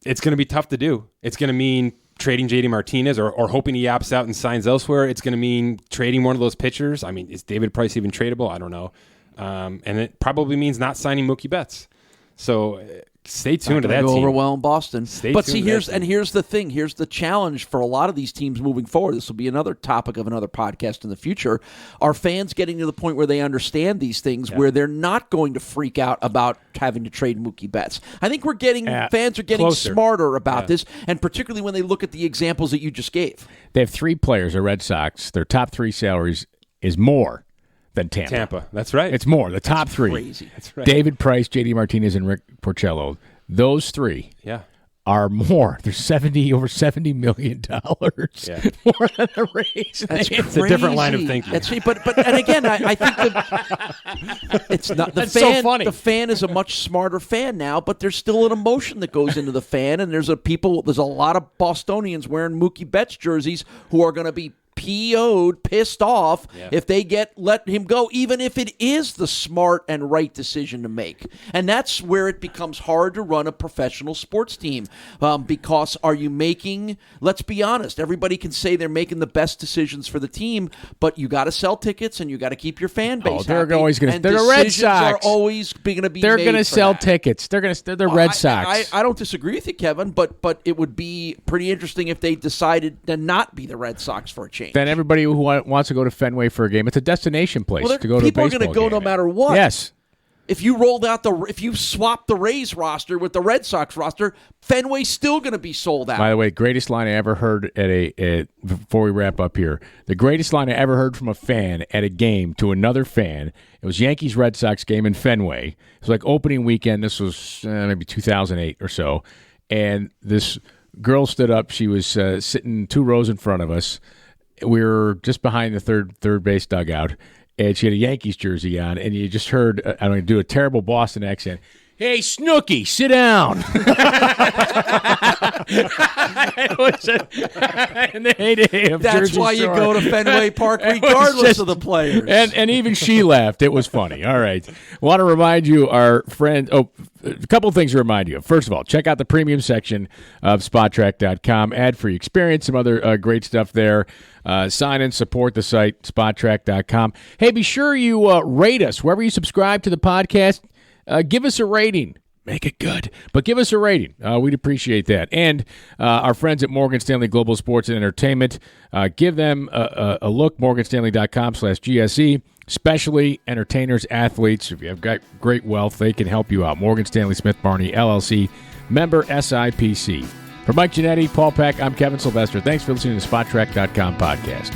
S4: It's going to be tough to do. It's going to mean trading JD Martinez or hoping he opts out and signs elsewhere. It's going to mean trading one of those pitchers. I mean, is David Price even tradable? I don't know. And it probably means not signing Mookie Betts. So stay tuned to that
S3: go
S4: team.
S3: over well in Boston.
S4: But
S3: see, here's the thing. Here's the challenge for a lot of these teams moving forward. This will be another topic of another podcast in the future. Are fans getting to the point where they understand these things, where they're not going to freak out about having to trade Mookie Betts? I think fans are getting smarter about this, and particularly when they look at the examples that you just gave.
S2: They have 3 players, the Red Sox. Their top 3 salaries is more than Tampa.
S4: That's right.
S2: It's more. The top 3.
S3: Crazy.
S4: That's right.
S2: David Price, JD Martinez, and Rick Porcello. Those 3 are more. They're over $70 million more than the Rays.
S4: It's a different line of thinking.
S3: But and again, I think it's not the
S2: That's
S3: fan.
S2: so funny.
S3: The fan is a much smarter fan now, but there's still an emotion that goes into the fan, and there's a lot of Bostonians wearing Mookie Betts jerseys who are going to be PO'd, pissed off if they let him go, even if it is the smart and right decision to make. And that's where it becomes hard to run a professional sports team, because are you making, let's be honest, everybody can say they're making the best decisions for the team, but you got to sell tickets and you got to keep your fan base
S2: they're
S3: happy.
S2: always going to. They're the Red Sox.
S3: Are always going to be.
S2: They're
S3: going to
S2: sell tickets. They're the Red Sox.
S3: I don't disagree with you, Kevin, but it would be pretty interesting if they decided to not be the Red Sox for a change.
S2: Then everybody who wants to go to Fenway for a game, it's a destination place to go to a baseball game.
S3: People are going to go no matter what.
S2: Yes.
S3: If you swapped the Rays roster with the Red Sox roster, Fenway's still going to be sold out.
S2: By the way, greatest line I ever heard before we wrap up here, the greatest line I ever heard from a fan at a game to another fan, it was Yankees-Red Sox game in Fenway. It was like opening weekend. This was maybe 2008 or so. And this girl stood up. She was sitting 2 rows in front of us. We were just behind the third base dugout, and she had a Yankees jersey on, and you just heard, I'm going to do a terrible Boston accent, Hey, Snooky, sit down. In the heyday of
S3: That's
S2: Jersey
S3: why you
S2: Shore.
S3: go to Fenway Park
S2: It was
S3: regardless
S2: just-
S3: of the players.
S2: And even she laughed. It was funny. All right. Want to remind you, our friend. Oh, a couple of things to remind you of. First of all, check out the premium section of SpotTrack.com. Ad-free experience. Some other great stuff there. Sign and support the site, SpotTrack.com. Hey, be sure you rate us wherever you subscribe to the podcast. Give us a rating. Make it good, but give us a rating. We'd appreciate that. And our friends at Morgan Stanley Global Sports and Entertainment, give them a look, morganstanley.com/GSE, especially entertainers, athletes. If you have got great wealth, they can help you out. Morgan Stanley Smith Barney, LLC, member SIPC. For Mike Giannetti, Paul Peck, I'm Kevin Sylvester. Thanks for listening to the SpotTrack.com podcast.